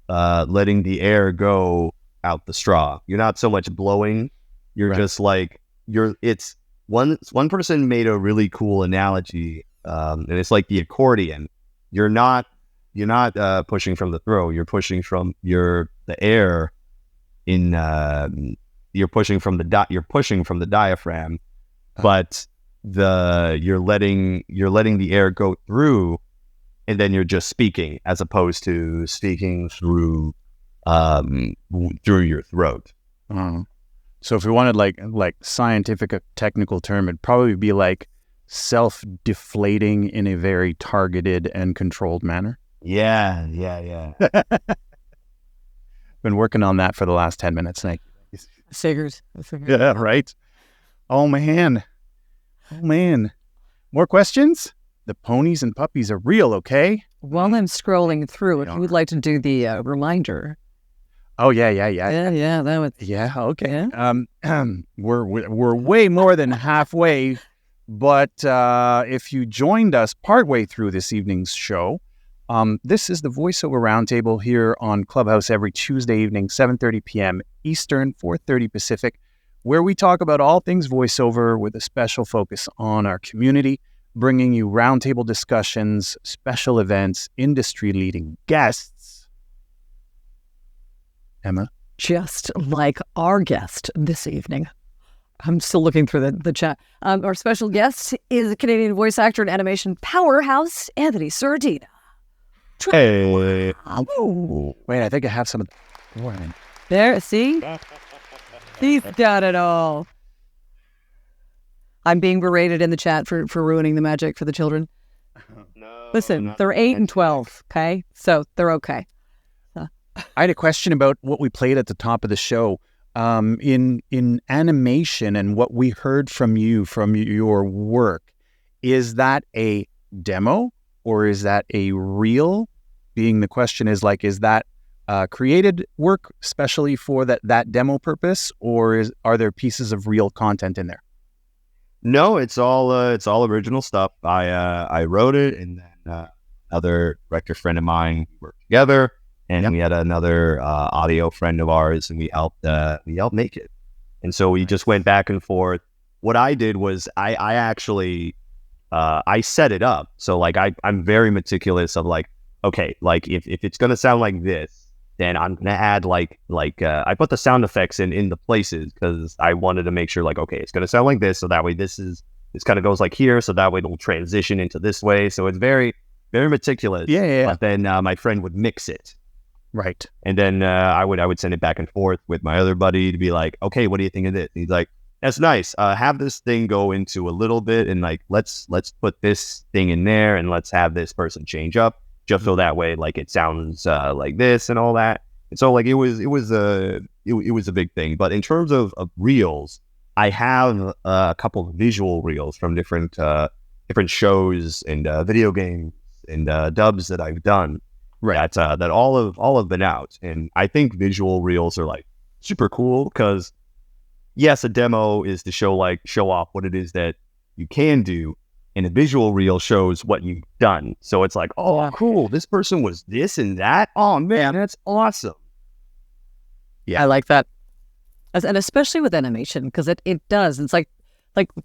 Speaker 6: letting the air go out the straw. You're not so much blowing. You're just like it's one person made a really cool analogy, and it's like the accordion. You're not pushing from the throat. You're pushing from the air in. You're pushing from the diaphragm, but you're letting the air go through, and then you're just speaking as opposed to speaking through your throat.
Speaker 4: So if we wanted like scientific technical term, it'd probably be like self-deflating in a very targeted and controlled manner.
Speaker 6: Yeah.
Speaker 4: Been working on that for the last 10 minutes.
Speaker 3: Figures.
Speaker 4: Yeah, right. Oh man. More questions? The ponies and puppies are real, okay?
Speaker 3: While I'm scrolling through, if you would like to do the reminder.
Speaker 4: Oh yeah.
Speaker 3: Yeah, that was.
Speaker 4: Yeah, okay.
Speaker 3: Yeah.
Speaker 4: We're way more than halfway, but if you joined us partway through this evening's show, this is the Voiceover Round Table here on Clubhouse every Tuesday evening, 7:30 p.m. Eastern, 4:30 Pacific, where we talk about all things voiceover with a special focus on our community, bringing you roundtable discussions, special events, industry-leading guests. Emma?
Speaker 3: Just like our guest this evening. I'm still looking through the chat. Our special guest is a Canadian voice actor and animation powerhouse, Anthony Sardinha.
Speaker 6: Hey.
Speaker 4: Wait, I think I have some of the warning.
Speaker 3: There, see? He's got it all. I'm being berated in the chat for ruining the magic for the children.
Speaker 6: No,
Speaker 3: listen, they're 8 and 12, okay? So they're okay.
Speaker 4: I had a question about what we played at the top of the show. In animation and what we heard from your work, is that a demo or is that a reel? Being the question is like, is that created work specially for that demo purpose, or are there pieces of real content in there?
Speaker 6: No, it's all original stuff. I wrote it, and then another director friend of mine worked together. And we had another audio friend of ours, and we helped make it. And so we just went back and forth. What I did was I actually I set it up. So like I'm very meticulous of like, okay, like if it's gonna sound like this, then I'm gonna add like I put the sound effects in the places because I wanted to make sure like, okay, it's gonna sound like this, so that way this kind of goes like here, so that way it'll transition into this way. So it's very, very meticulous.
Speaker 4: Yeah.
Speaker 6: But then my friend would mix it.
Speaker 4: Right.
Speaker 6: And then I would send it back and forth with my other buddy to be like, okay, what do you think of this? And he's like, that's nice. Have this thing go into a little bit, and like let's put this thing in there, and let's have this person change up just so that way like it sounds like this and all that. And so like it was a big thing. But in terms of reels, I have a couple of visual reels from different shows and video games and dubs that I've done. Right. That all have been out. And I think visual reels are like super cool because yes, a demo is to show off what it is that you can do. And a visual reel shows what you've done. So it's like, oh, cool. This person was this and that. Oh man, that's awesome.
Speaker 3: Yeah, I like that. And especially with animation, because it does. It's like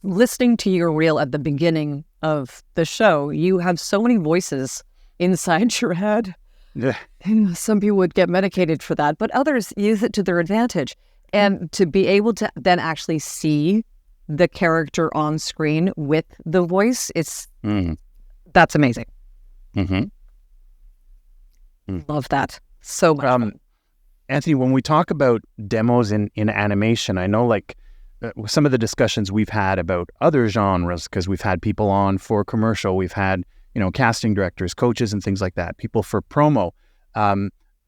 Speaker 3: listening to your reel at the beginning of the show. You have so many voices inside your head.
Speaker 4: Yeah.
Speaker 3: And some people would get medicated for that, but others use it to their advantage. And to be able to then actually see the character on screen with the voice, that's amazing.
Speaker 4: Mm-hmm.
Speaker 3: Love that so much.
Speaker 4: Anthony, when we talk about demos in animation, I know like some of the discussions we've had about other genres, because we've had people on for commercial, we've had, casting directors, coaches and things like that, people for promo.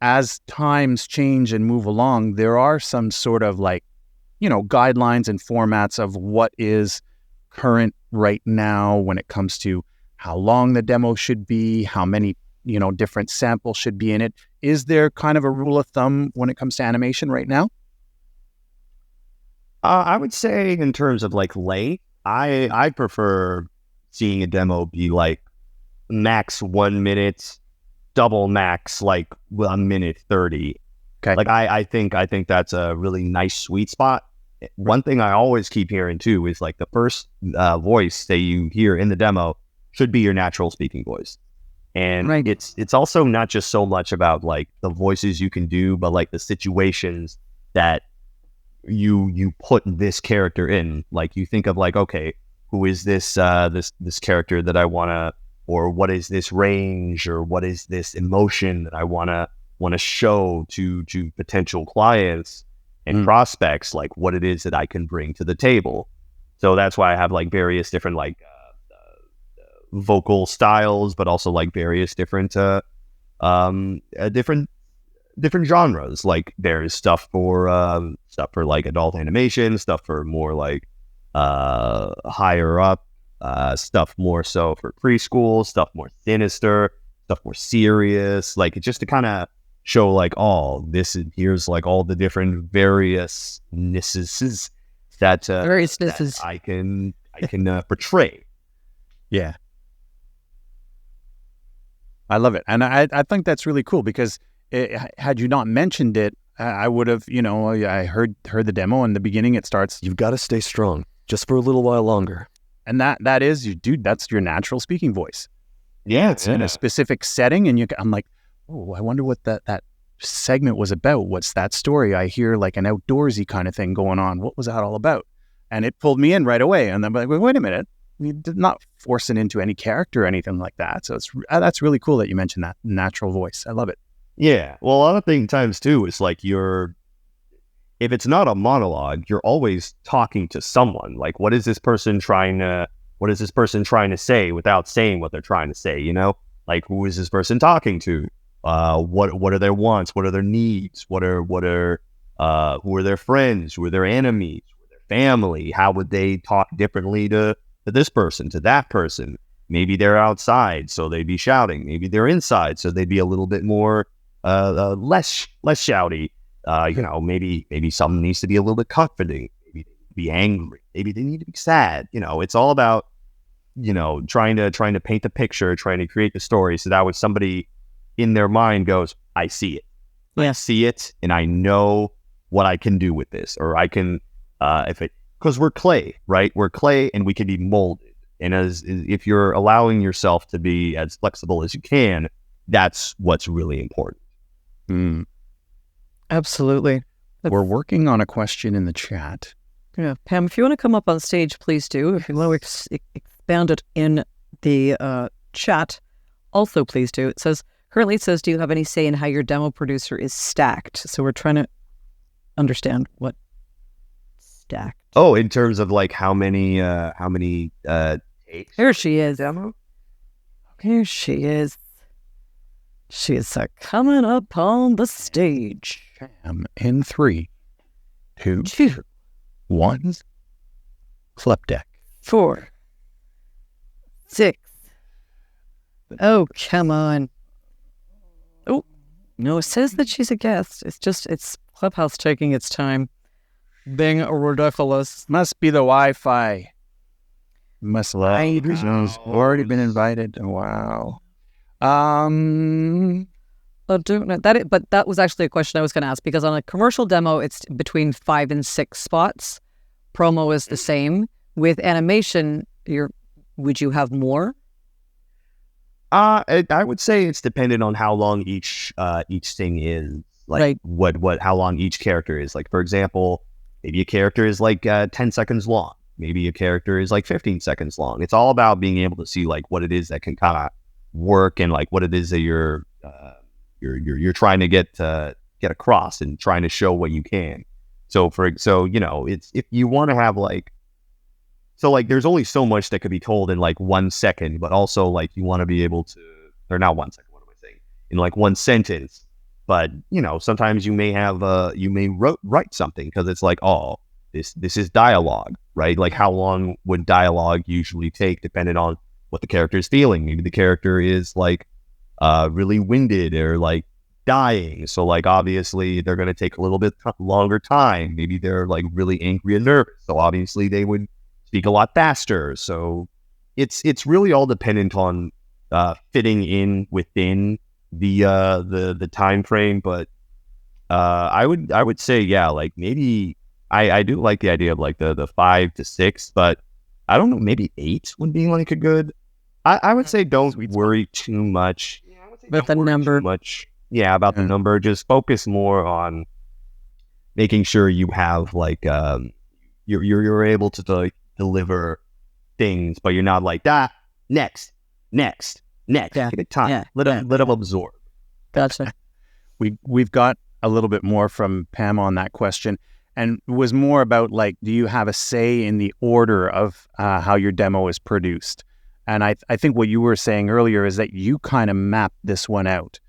Speaker 4: As times change and move along, there are some sort of like, guidelines and formats of what is current right now when it comes to how long the demo should be, how many, different samples should be in it. Is there kind of a rule of thumb when it comes to animation right now?
Speaker 6: I would say in terms of like length, I prefer seeing a demo be like max 1 minute, double max like 1 minute 30.
Speaker 4: Okay.
Speaker 6: Like I think that's a really nice sweet spot. One thing I always keep hearing too is like the first voice that you hear in the demo should be your natural speaking voice. And it's also not just so much about like the voices you can do, but like the situations that you put this character in. Like you think of like, okay, who is this this character that I want to, or what is this range, or what is this emotion that I want to show to potential clients and prospects, like what it is that I can bring to the table. So that's why I have like various different like vocal styles, but also like various different different genres. Like there's stuff for like adult animation, stuff for more like higher up, stuff more so for preschool, stuff more sinister, stuff more serious. Like just to kind of show like, here's like all the different variousnesses that I can portray.
Speaker 4: Yeah. I love it. And I think that's really cool because had you not mentioned it, I would have, I heard the demo in the beginning. It starts,
Speaker 5: "You've got to stay strong just for a little while longer."
Speaker 4: And that is, dude, that's your natural speaking voice.
Speaker 6: Yeah.
Speaker 4: It's in a specific setting. And I'm like, oh, I wonder what that segment was about. What's that story? I hear like an outdoorsy kind of thing going on. What was that all about? And it pulled me in right away. And I'm like, wait a minute. You did not force it into any character or anything like that. So that's really cool that you mentioned that natural voice. I love it.
Speaker 6: Yeah. Well, a lot of times too, it's like if it's not a monologue, you're always talking to someone. Like, what is this person trying to say without saying what they're trying to say? Like, who is this person talking to? What are their wants? What are their needs? Who are their friends? Who are their enemies? Who are their family? How would they talk differently to this person, to that person? Maybe they're outside, so they'd be shouting. Maybe they're inside, so they'd be a little bit more less shouty. Maybe someone needs to be a little bit comforting. Maybe they need to be angry. Maybe they need to be sad. It's all about trying to paint the picture, trying to create the story, so that when somebody in their mind goes, I see it.
Speaker 3: Yeah.
Speaker 6: I see it, and I know what I can do with this, or I can because we're clay, right? We're clay, and we can be molded. And if you're allowing yourself to be as flexible as you can, that's what's really important.
Speaker 3: Absolutely.
Speaker 4: We're working on a question in the chat.
Speaker 3: Yeah, Pam, if you want to come up on stage, please do. If you want to expand it in the chat, also please do. Currently it says, do you have any say in how your demo producer is stacked? So we're trying to understand what stacked.
Speaker 6: Oh, in terms of like how many takes?
Speaker 3: Here she is, Emma. Here she is. She's coming up on the stage.
Speaker 4: In 3, 2, 1. Flip deck.
Speaker 3: 4, 6. Oh, come on. Oh, no, it says that she's a guest. It's Clubhouse taking its time. Being ridiculous.
Speaker 4: Must be the Wi-Fi. Must have already been invited. Wow.
Speaker 3: I don't know but that was actually a question I was going to ask, because on a commercial demo, it's between 5 and 6 spots. Promo is the same. With animation, you're Would you have more?
Speaker 6: I would say it's dependent on how long each thing is. Like how long each character is. Like, for example, maybe a character is like 10 seconds long. Maybe a character is like 15 seconds long. It's all about being able to see like what it is that can kind of work and like what it is that you're trying to get across and trying to show what you can. So it's if you want to have like, so like there's only so much that could be told in like 1 second, but also like you want to be able to, or not 1 second, what am I saying? In like one sentence. But sometimes you may have write something because it's like, oh, this is dialogue, right? Like how long would dialogue usually take depending on what the character is feeling? Maybe the character is like really winded or like dying. So like obviously they're going to take a little bit longer time. Maybe they're like really angry and nervous. So obviously they would speak a lot faster. So it's really all dependent on fitting in within the time frame. But I would say, yeah, like maybe I do like the idea of like the 5 to 6, but I don't know, maybe 8 would be like a good. I would say don't worry too much
Speaker 3: about the number.
Speaker 6: About the number. Just focus more on making sure you have like you're able to like deliver things, but you're not like that. Next. Yeah. Give it time. Yeah. Let them absorb.
Speaker 3: Gotcha.
Speaker 4: We've got a little bit more from Pam on that question, and it was more about like, do you have a say in the order of how your demo is produced? And I think what you were saying earlier is that you kind of mapped this one out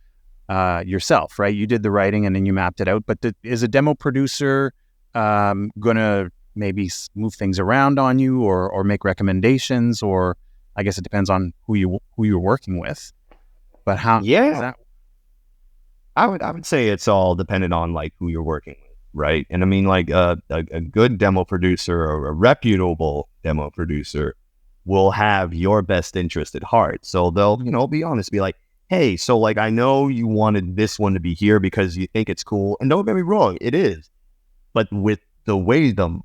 Speaker 4: yourself, right? You did the writing and then you mapped it out. But is a demo producer gonna maybe move things around on you or make recommendations? Or I guess it depends on who you're working with. But how?
Speaker 6: Yeah,
Speaker 4: is that?
Speaker 6: I would say it's all dependent on like who you're working with, right? And I mean, like a good demo producer or a reputable demo producer will have your best interest at heart. So they'll, be honest, be like, hey, so like I know you wanted this one to be here because you think it's cool, and don't get me wrong, it is. But with the way the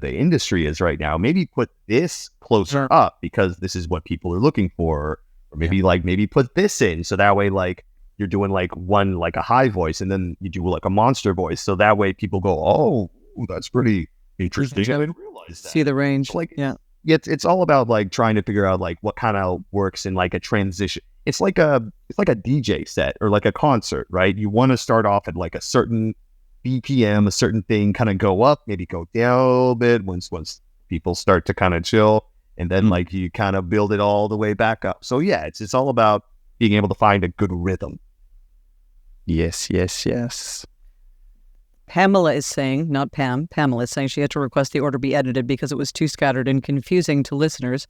Speaker 6: industry is right now, maybe put this closer up because this is what people are looking for, or maybe maybe put this in so that way like you're doing like one like a high voice and then you do like a monster voice, so that way people go, oh, that's pretty interesting. I didn't realize that.
Speaker 3: See the range.
Speaker 6: Like, it's all about like trying to figure out like what kind of works in like a transition. It's like a DJ set or like a concert, right? You want to start off at like a certain BPM, a certain thing, kind of go up, maybe go down a little bit once people start to kind of chill, and then like you kind of build it all the way back up. So yeah, it's all about being able to find a good rhythm.
Speaker 4: Yes.
Speaker 3: Pamela is saying, not Pam, Pamela is saying she had to request the order be edited because it was too scattered and confusing to listeners.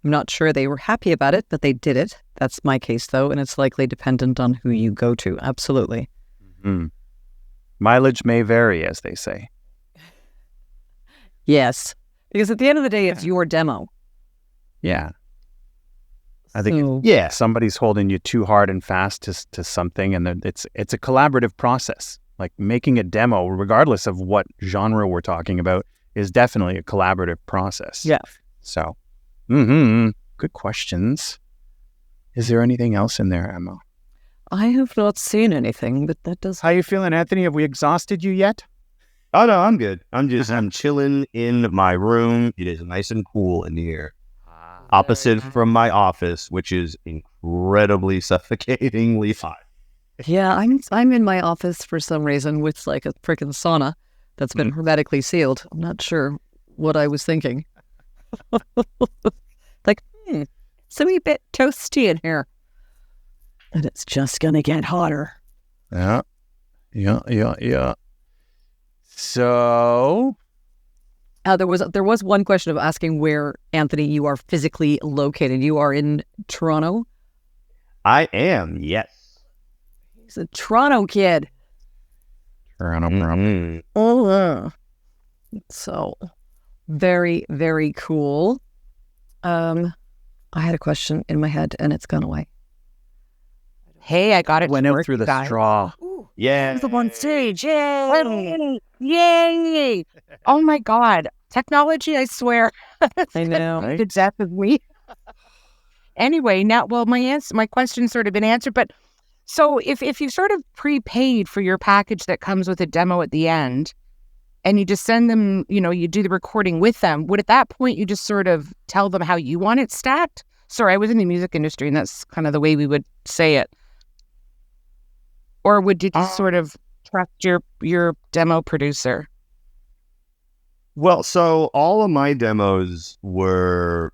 Speaker 3: I'm not sure they were happy about it, but they did it. That's my case, though, and it's likely dependent on who you go to. Absolutely.
Speaker 4: Mm-hmm. Mileage may vary, as they say.
Speaker 3: Yes, because at the end of the day, it's your demo.
Speaker 4: Yeah. I think somebody's holding you too hard and fast to something, and it's a collaborative process. Like making a demo, regardless of what genre we're talking about, is definitely a collaborative process.
Speaker 3: Yeah.
Speaker 4: So, good questions. Is there anything else in there, Emma?
Speaker 3: I have not seen anything, but that does.
Speaker 4: How you feeling, Anthony? Have we exhausted you yet?
Speaker 6: Oh no, I'm good. I'm chilling in my room. It is nice and cool in here. Opposite from my office, which is incredibly suffocatingly hot.
Speaker 3: Yeah, I'm in my office for some reason with like a freaking sauna that's been hermetically sealed. I'm not sure what I was thinking. Like, it's a wee bit toasty in here. And it's just gonna get hotter.
Speaker 4: Yeah. So
Speaker 3: there was one question of asking where, Anthony, you are physically located. You are in Toronto?
Speaker 6: I am, yes.
Speaker 3: He's a Toronto kid.
Speaker 4: Toronto.
Speaker 3: Oh, so very, very cool. I had a question in my head and it's gone away.
Speaker 11: Hey, I got it.
Speaker 4: Went out through the straw.
Speaker 11: Ooh,
Speaker 6: yeah.
Speaker 11: I'm on stage. Yay! Yay! Oh my God. Technology, I swear.
Speaker 3: I know.
Speaker 11: The death of me. Anyway, now, well, my question's sort of been answered, but so if you sort of prepaid for your package that comes with a demo at the end, and you just send them, you do the recording with them, would at that point you just sort of tell them how you want it stacked? Sorry, I was in the music industry, and that's kind of the way we would say it. Or would you just sort of trust your demo producer?
Speaker 6: Well, so all of my demos were,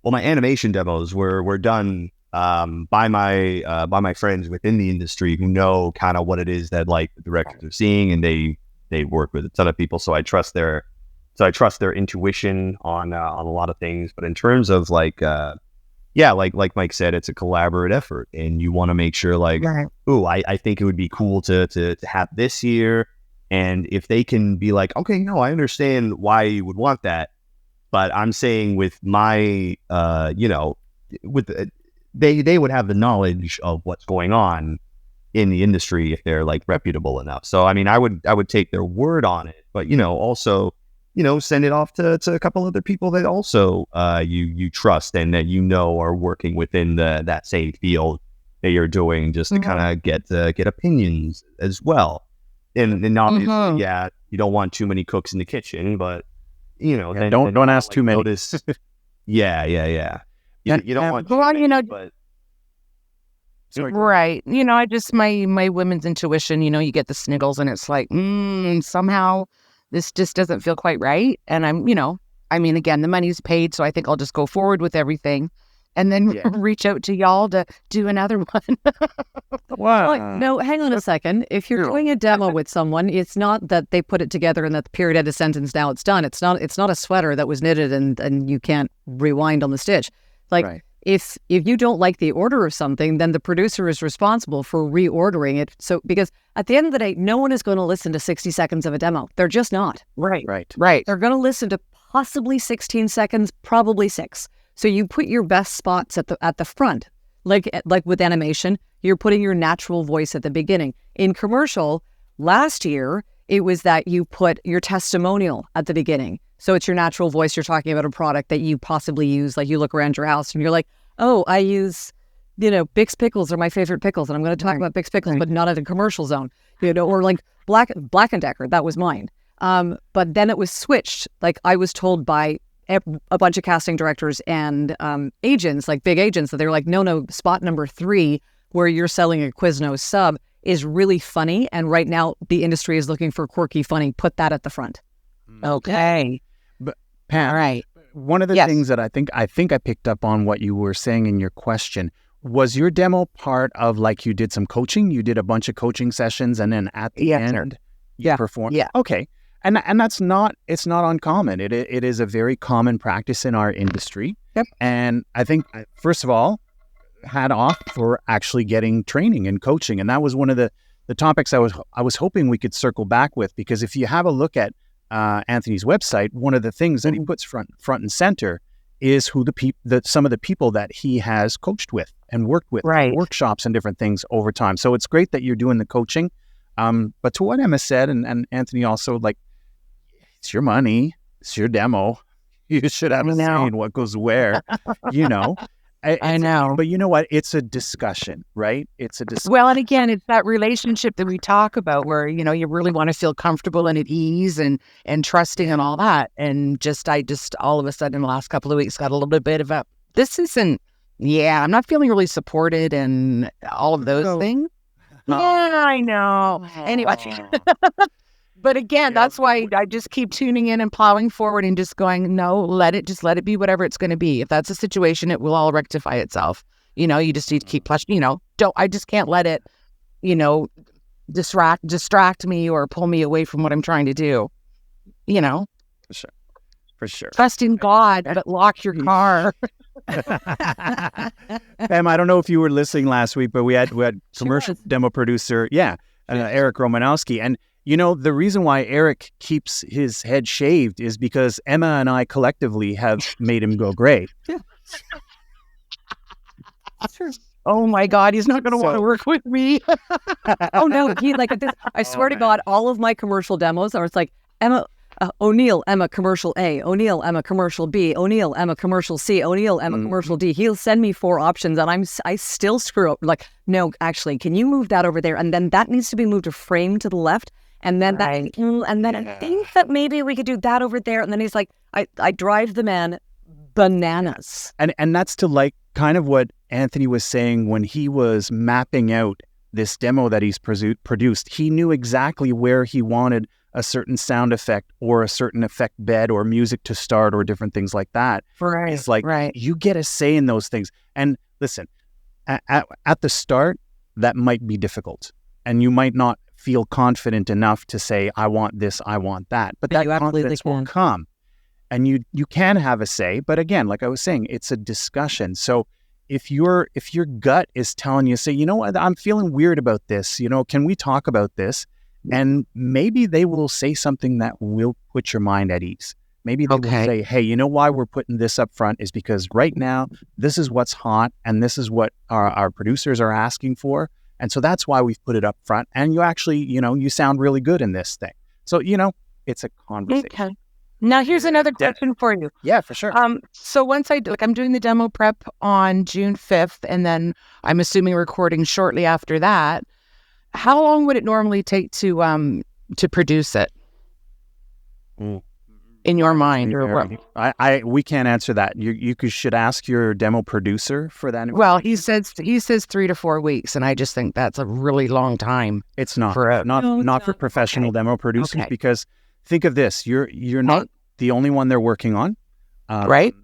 Speaker 6: my animation demos were done by my friends within the industry who know kind of what it is that like the directors are seeing, and they work with a ton of people, so I trust their intuition on a lot of things. But in terms of like like Mike said, it's a collaborative effort, and you want to make sure like, I think it would be cool to have this here. And if they can be like, okay, no, I understand why you would want that, but I'm saying with my, they would have the knowledge of what's going on in the industry if they're like reputable enough. So I mean, I would take their word on it, but also, send it off to a couple other people that also you trust and that are working within that same field that you're doing, just to kind of get opinions as well. And obviously, you don't want too many cooks in the kitchen, but then
Speaker 4: don't ask too many.
Speaker 6: Notice, yeah. You don't want.
Speaker 11: Well,
Speaker 6: but
Speaker 11: right. I just my women's intuition. You get the sniggles, and it's like somehow this just doesn't feel quite right. And again, the money's paid, so I think I'll just go forward with everything. And then reach out to y'all to do another one.
Speaker 3: Wow. No, hang on a second. If you're doing a demo with someone, it's not that they put it together and that the period, end of sentence, now it's done. It's not a sweater that was knitted and you can't rewind on the stitch. Like if you don't like the order of something, then the producer is responsible for reordering it. So because at the end of the day, no one is going to listen to 60 seconds of a demo. They're just not.
Speaker 11: Right.
Speaker 3: They're going to listen to possibly 16 seconds, probably 6. So you put your best spots at the front, like with animation, you're putting your natural voice at the beginning. In commercial, last year, it was that you put your testimonial at the beginning. So it's your natural voice. You're talking about a product that you possibly use. Like you look around your house and you're like, oh, I use, Bix pickles are my favorite pickles. And I'm going to talk about Bix pickles, but not at a commercial zone, or like Black & Decker. That was mine. But then it was switched. Like I was told by a bunch of casting directors and agents, like big agents, that they were like, no, spot number 3, where you're selling a Quiznos sub, is really funny. And right now the industry is looking for quirky, funny. Put that at the front.
Speaker 11: Okay.
Speaker 4: But Pam,
Speaker 11: all right.
Speaker 4: One of the things that I think I picked up on what you were saying in your question, was your demo part of like you did some coaching? You did a bunch of coaching sessions and then at the end you performed?
Speaker 11: Yeah.
Speaker 4: Okay. And it's not uncommon. It is a very common practice in our industry.
Speaker 11: Yep.
Speaker 4: And I think, first of all, hat off for actually getting training and coaching. And that was one of the topics I was hoping we could circle back with, because if you have a look at Anthony's website, one of the things that he puts front and center is who some of the people that he has coached with and worked with, workshops and different things over time. So it's great that you're doing the coaching. But to what Emma said, and Anthony also, like, it's your money, it's your demo. You should have a say in what goes where,
Speaker 11: I know.
Speaker 4: But you know what? It's a discussion, right? It's a discussion.
Speaker 11: Well, and again, it's that relationship that we talk about where, you really want to feel comfortable and at ease and trusting and all that. And I just all of a sudden in the last couple of weeks got a little bit of I'm not feeling really supported and all of those things. Yeah, I know. Anyway. But again, that's why I just keep tuning in and plowing forward and just going, no, let it be whatever it's going to be. If that's a situation, it will all rectify itself. You just need to keep pushing, I just can't let it, distract me or pull me away from what I'm trying to do,
Speaker 4: For sure.
Speaker 11: Trust in God, but lock your car.
Speaker 4: Pam, I don't know if you were listening last week, but we had commercial demo producer, Eric Romanowski. And the reason why Eric keeps his head shaved is because Emma and I collectively have made him go gray.
Speaker 3: Yeah.
Speaker 11: Sure. Oh my God, he's not going to want to work with me.
Speaker 3: Oh no, he like this. I swear to God, all of my commercial demos, I was like, Emma, O'Neill, Emma, commercial A, O'Neill, Emma, commercial B, O'Neill, Emma, commercial C, O'Neill, Emma, commercial D. He'll send me 4 options and I still screw up. Like, no, actually, can you move that over there? And then that needs to be moved a frame to the left. And then I think that maybe we could do that over there. And then he's like, I drive the man bananas.
Speaker 4: And that's to like kind of what Anthony was saying when he was mapping out this demo that he's produced. He knew exactly where he wanted a certain sound effect or a certain effect bed or music to start or different things like that.
Speaker 11: Right.
Speaker 4: It's like you get a say in those things. And listen, at the start, that might be difficult. And you might not feel confident enough to say, I want this, I want that. But that confidence will come. And you can have a say. But again, like I was saying, it's a discussion. So if your gut is telling you, say, you know what, I'm feeling weird about this, can we talk about this? And maybe they will say something that will put your mind at ease. Maybe they will say, hey, you know why we're putting this up front is because right now, this is what's hot and this is what our producers are asking for. And so that's why we've put it up front. And you actually, you sound really good in this thing. So, it's a conversation.
Speaker 11: Okay. Now, here's another question for you.
Speaker 4: Yeah, for sure.
Speaker 11: So once I'm doing the demo prep on June 5th, and then I'm assuming recording shortly after that. How long would it normally take to produce it? In your mind, or what?
Speaker 4: We can't answer that. You should ask your demo producer for that.
Speaker 11: Well, he says 3 to 4 weeks, and I just think that's a really long time.
Speaker 4: It's not for professional demo producers because think of this: you're not the only one they're working on,
Speaker 11: right?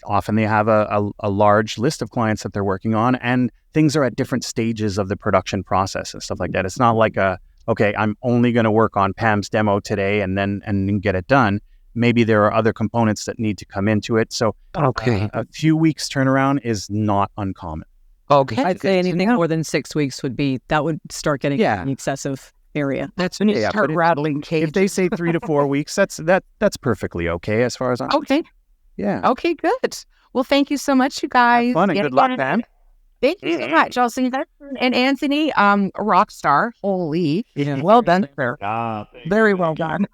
Speaker 4: Often they have a large list of clients that they're working on, and things are at different stages of the production process and stuff like that. It's not like I'm only going to work on Pam's demo today and then get it done. Maybe there are other components that need to come into it. So a few weeks turnaround is not uncommon.
Speaker 3: Okay. I'd say anything more than 6 weeks would start getting in the excessive area.
Speaker 11: That's when you start rattling cages.
Speaker 4: If they say 3 to 4 weeks, that's perfectly okay as far as I'm
Speaker 11: concerned. Yeah. Okay, good. Well, thank you so much, you guys.
Speaker 4: Have fun and good luck, Pam.
Speaker 11: Thank you so much. I'll see you there. And Anthony, a rock star. Holy. Yeah. Well done, sir. Very well done.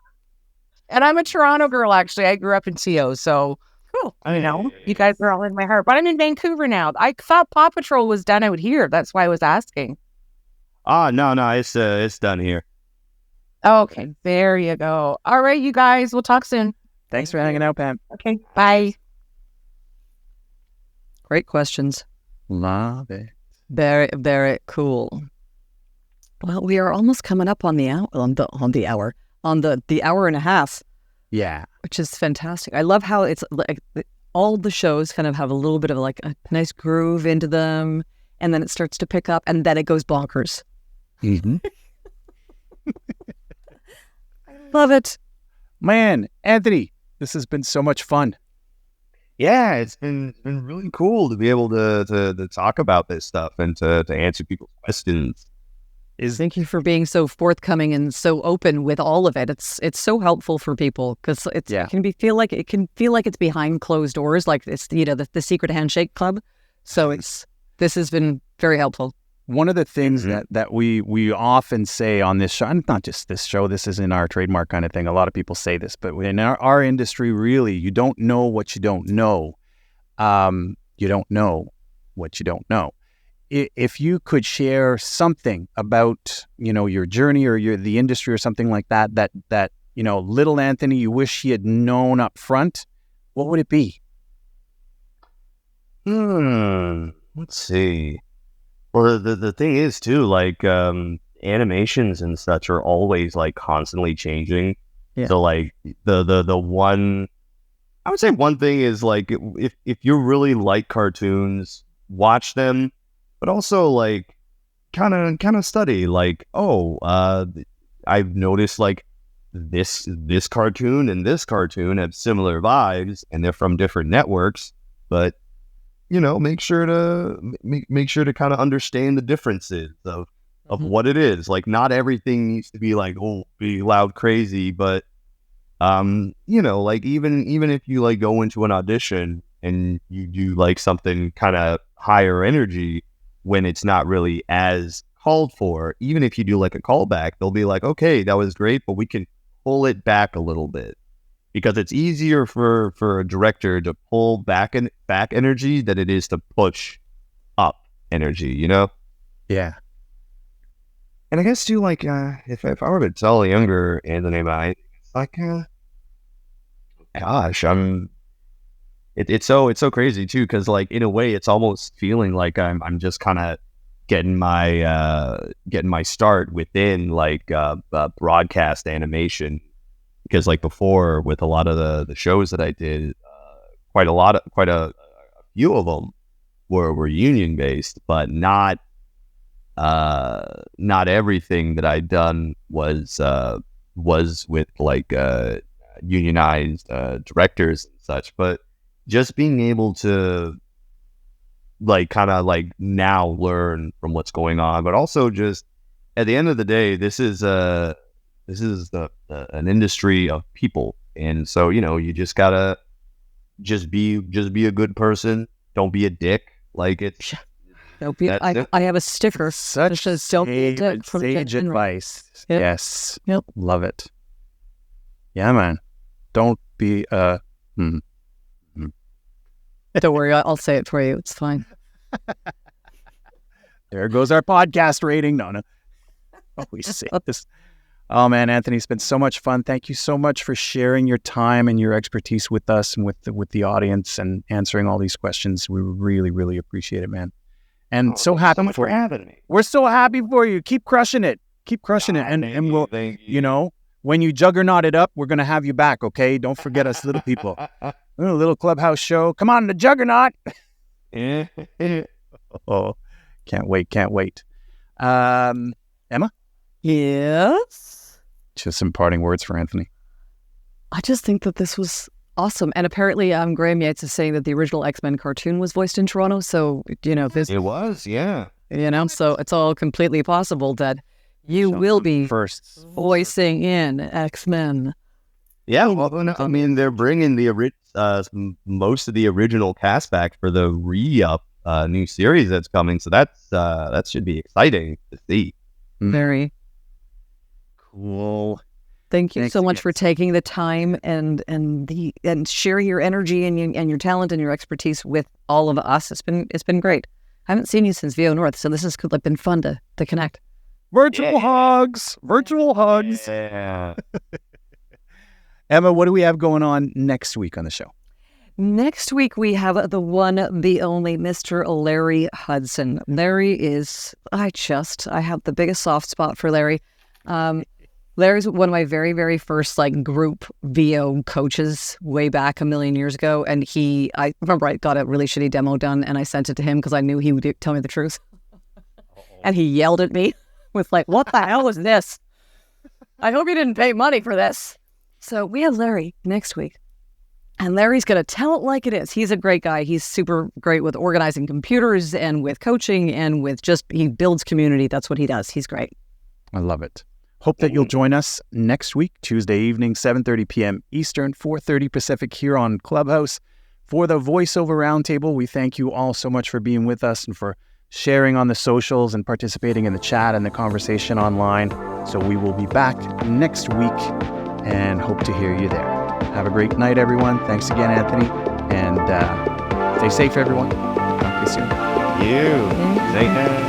Speaker 11: And I'm a Toronto girl, actually. I grew up in TO, so cool. You guys are all in my heart. But I'm in Vancouver now. I thought Paw Patrol was done out here. That's why I was asking.
Speaker 6: No, it's done here.
Speaker 11: Okay, there you go. All right, you guys. We'll talk soon.
Speaker 4: Thanks for hanging out, Pam.
Speaker 11: Okay, bye.
Speaker 3: Great questions.
Speaker 4: Love it.
Speaker 3: Very, very cool. Well, we are almost coming up on the hour, the hour and a half.
Speaker 4: Yeah,
Speaker 3: which is fantastic. I love how it's like all the shows kind of have a little bit of like a nice groove into them, and then it starts to pick up, and then it goes bonkers.
Speaker 4: Mm-hmm.
Speaker 3: I love it,
Speaker 4: man. Anthony, this has been so much fun.
Speaker 6: Yeah, it's been really cool to be able to talk about this stuff and to answer people's questions.
Speaker 3: Thank you for being so forthcoming and so open with all of it. It's so helpful for people because it can feel like it's behind closed doors, like it's the secret handshake club. So this has been very helpful.
Speaker 4: One of the things that we often say on this show, and not just this show, this isn't our trademark kind of thing. A lot of people say this, but in our industry, really, you don't know what you don't know. You don't know what you don't know. If you could share something about, your journey or the industry or something like that, little Anthony, you wish he had known up front, what would it be?
Speaker 6: Let's see. Well, the thing is too, like animations and such are always like constantly changing. Yeah. So like the one, I would say one thing is like if you really like cartoons, watch them, but also like kind of study. Like I've noticed like this cartoon and this cartoon have similar vibes, and they're from different networks, but make sure to kind of understand the differences of what it is. Like, not everything needs to be like, be loud, crazy, but, like even if you like go into an audition and you do like something kind of higher energy when it's not really as called for, even if you do like a callback, they'll be like, okay, that was great, but we can pull it back a little bit, because it's easier for a director to pull back energy than it is to push up energy, you know?
Speaker 4: Yeah.
Speaker 6: And I guess too, like, if I were to tell a younger Anthony about it, it's like, gosh, it's so crazy too, because like in a way, it's almost feeling like I'm just kind of getting my start within like broadcast animation, because like before with a lot of the shows that I did, quite a few of them were union based, but not everything that I'd done was with like unionized directors and such. But just being able to like kind of like now learn from what's going on, but also just at the end of the day, this is an industry of people, and so you just gotta just be a good person. Don't be a dick. Like it's.
Speaker 3: Don't be. I have a sticker that says "Don't be a dick" from
Speaker 4: sage advice.
Speaker 3: Yep.
Speaker 4: Yes.
Speaker 3: Yep.
Speaker 4: Love it. Yeah, man. Don't be a.
Speaker 3: Don't worry, I'll say it for you. It's fine.
Speaker 4: There goes our podcast rating. No. Always say this. Oh man, Anthony, it's been so much fun. Thank you so much for sharing your time and your expertise with us and with the audience and answering all these questions. We really, really appreciate it, man. And so happy
Speaker 6: so much for having me.
Speaker 4: We're so happy for you. Keep crushing it. Keep crushing it. And we'll, when you juggernaut it up, we're going to have you back, okay? Don't forget us little people. A little clubhouse show. Come on, the juggernaut. Oh, can't wait. Emma?
Speaker 3: Yes?
Speaker 4: Just some parting words for Anthony.
Speaker 3: I just think that this was awesome. And apparently Graham Yates is saying that the original X-Men cartoon was voiced in Toronto. So, this... It
Speaker 6: was, yeah.
Speaker 3: So it's all completely possible that you will be voicing in X-Men.
Speaker 6: Yeah, well, I mean, they're bringing the most of the original cast back for the re-up new series that's coming. So that should be exciting to see.
Speaker 3: Very
Speaker 4: cool.
Speaker 3: Thank you so much for taking the time and sharing your energy and your talent and your expertise with all of us. It's been great. I haven't seen you since VO North, so this has been fun to connect.
Speaker 4: Virtual hugs.
Speaker 6: Yeah.
Speaker 4: Emma, what do we have going on next week on the show?
Speaker 3: Next week, we have the one, the only Mr. Larry Hudson. Larry is, I have the biggest soft spot for Larry. Larry's one of my very, very first group VO coaches way back a million years ago. And I remember I got a really shitty demo done and I sent it to him because I knew he would tell me the truth. And he yelled at me with what the hell is this? I hope you didn't pay money for this. So we have Larry next week. And Larry's going to tell it like it is. He's a great guy. He's super great with organizing computers and with coaching and with he builds community. That's what he does. He's great.
Speaker 4: I love it. Hope that you'll join us next week, Tuesday evening, 7:30 p.m. Eastern, 4:30 Pacific here on Clubhouse. For the Voiceover Round Table, we thank you all so much for being with us and for sharing on the socials and participating in the chat and the conversation online. So we will be back next week and hope to hear you there. Have a great night, everyone. Thanks again, Anthony. And stay safe, everyone. Talk to you soon.
Speaker 6: Stay safe.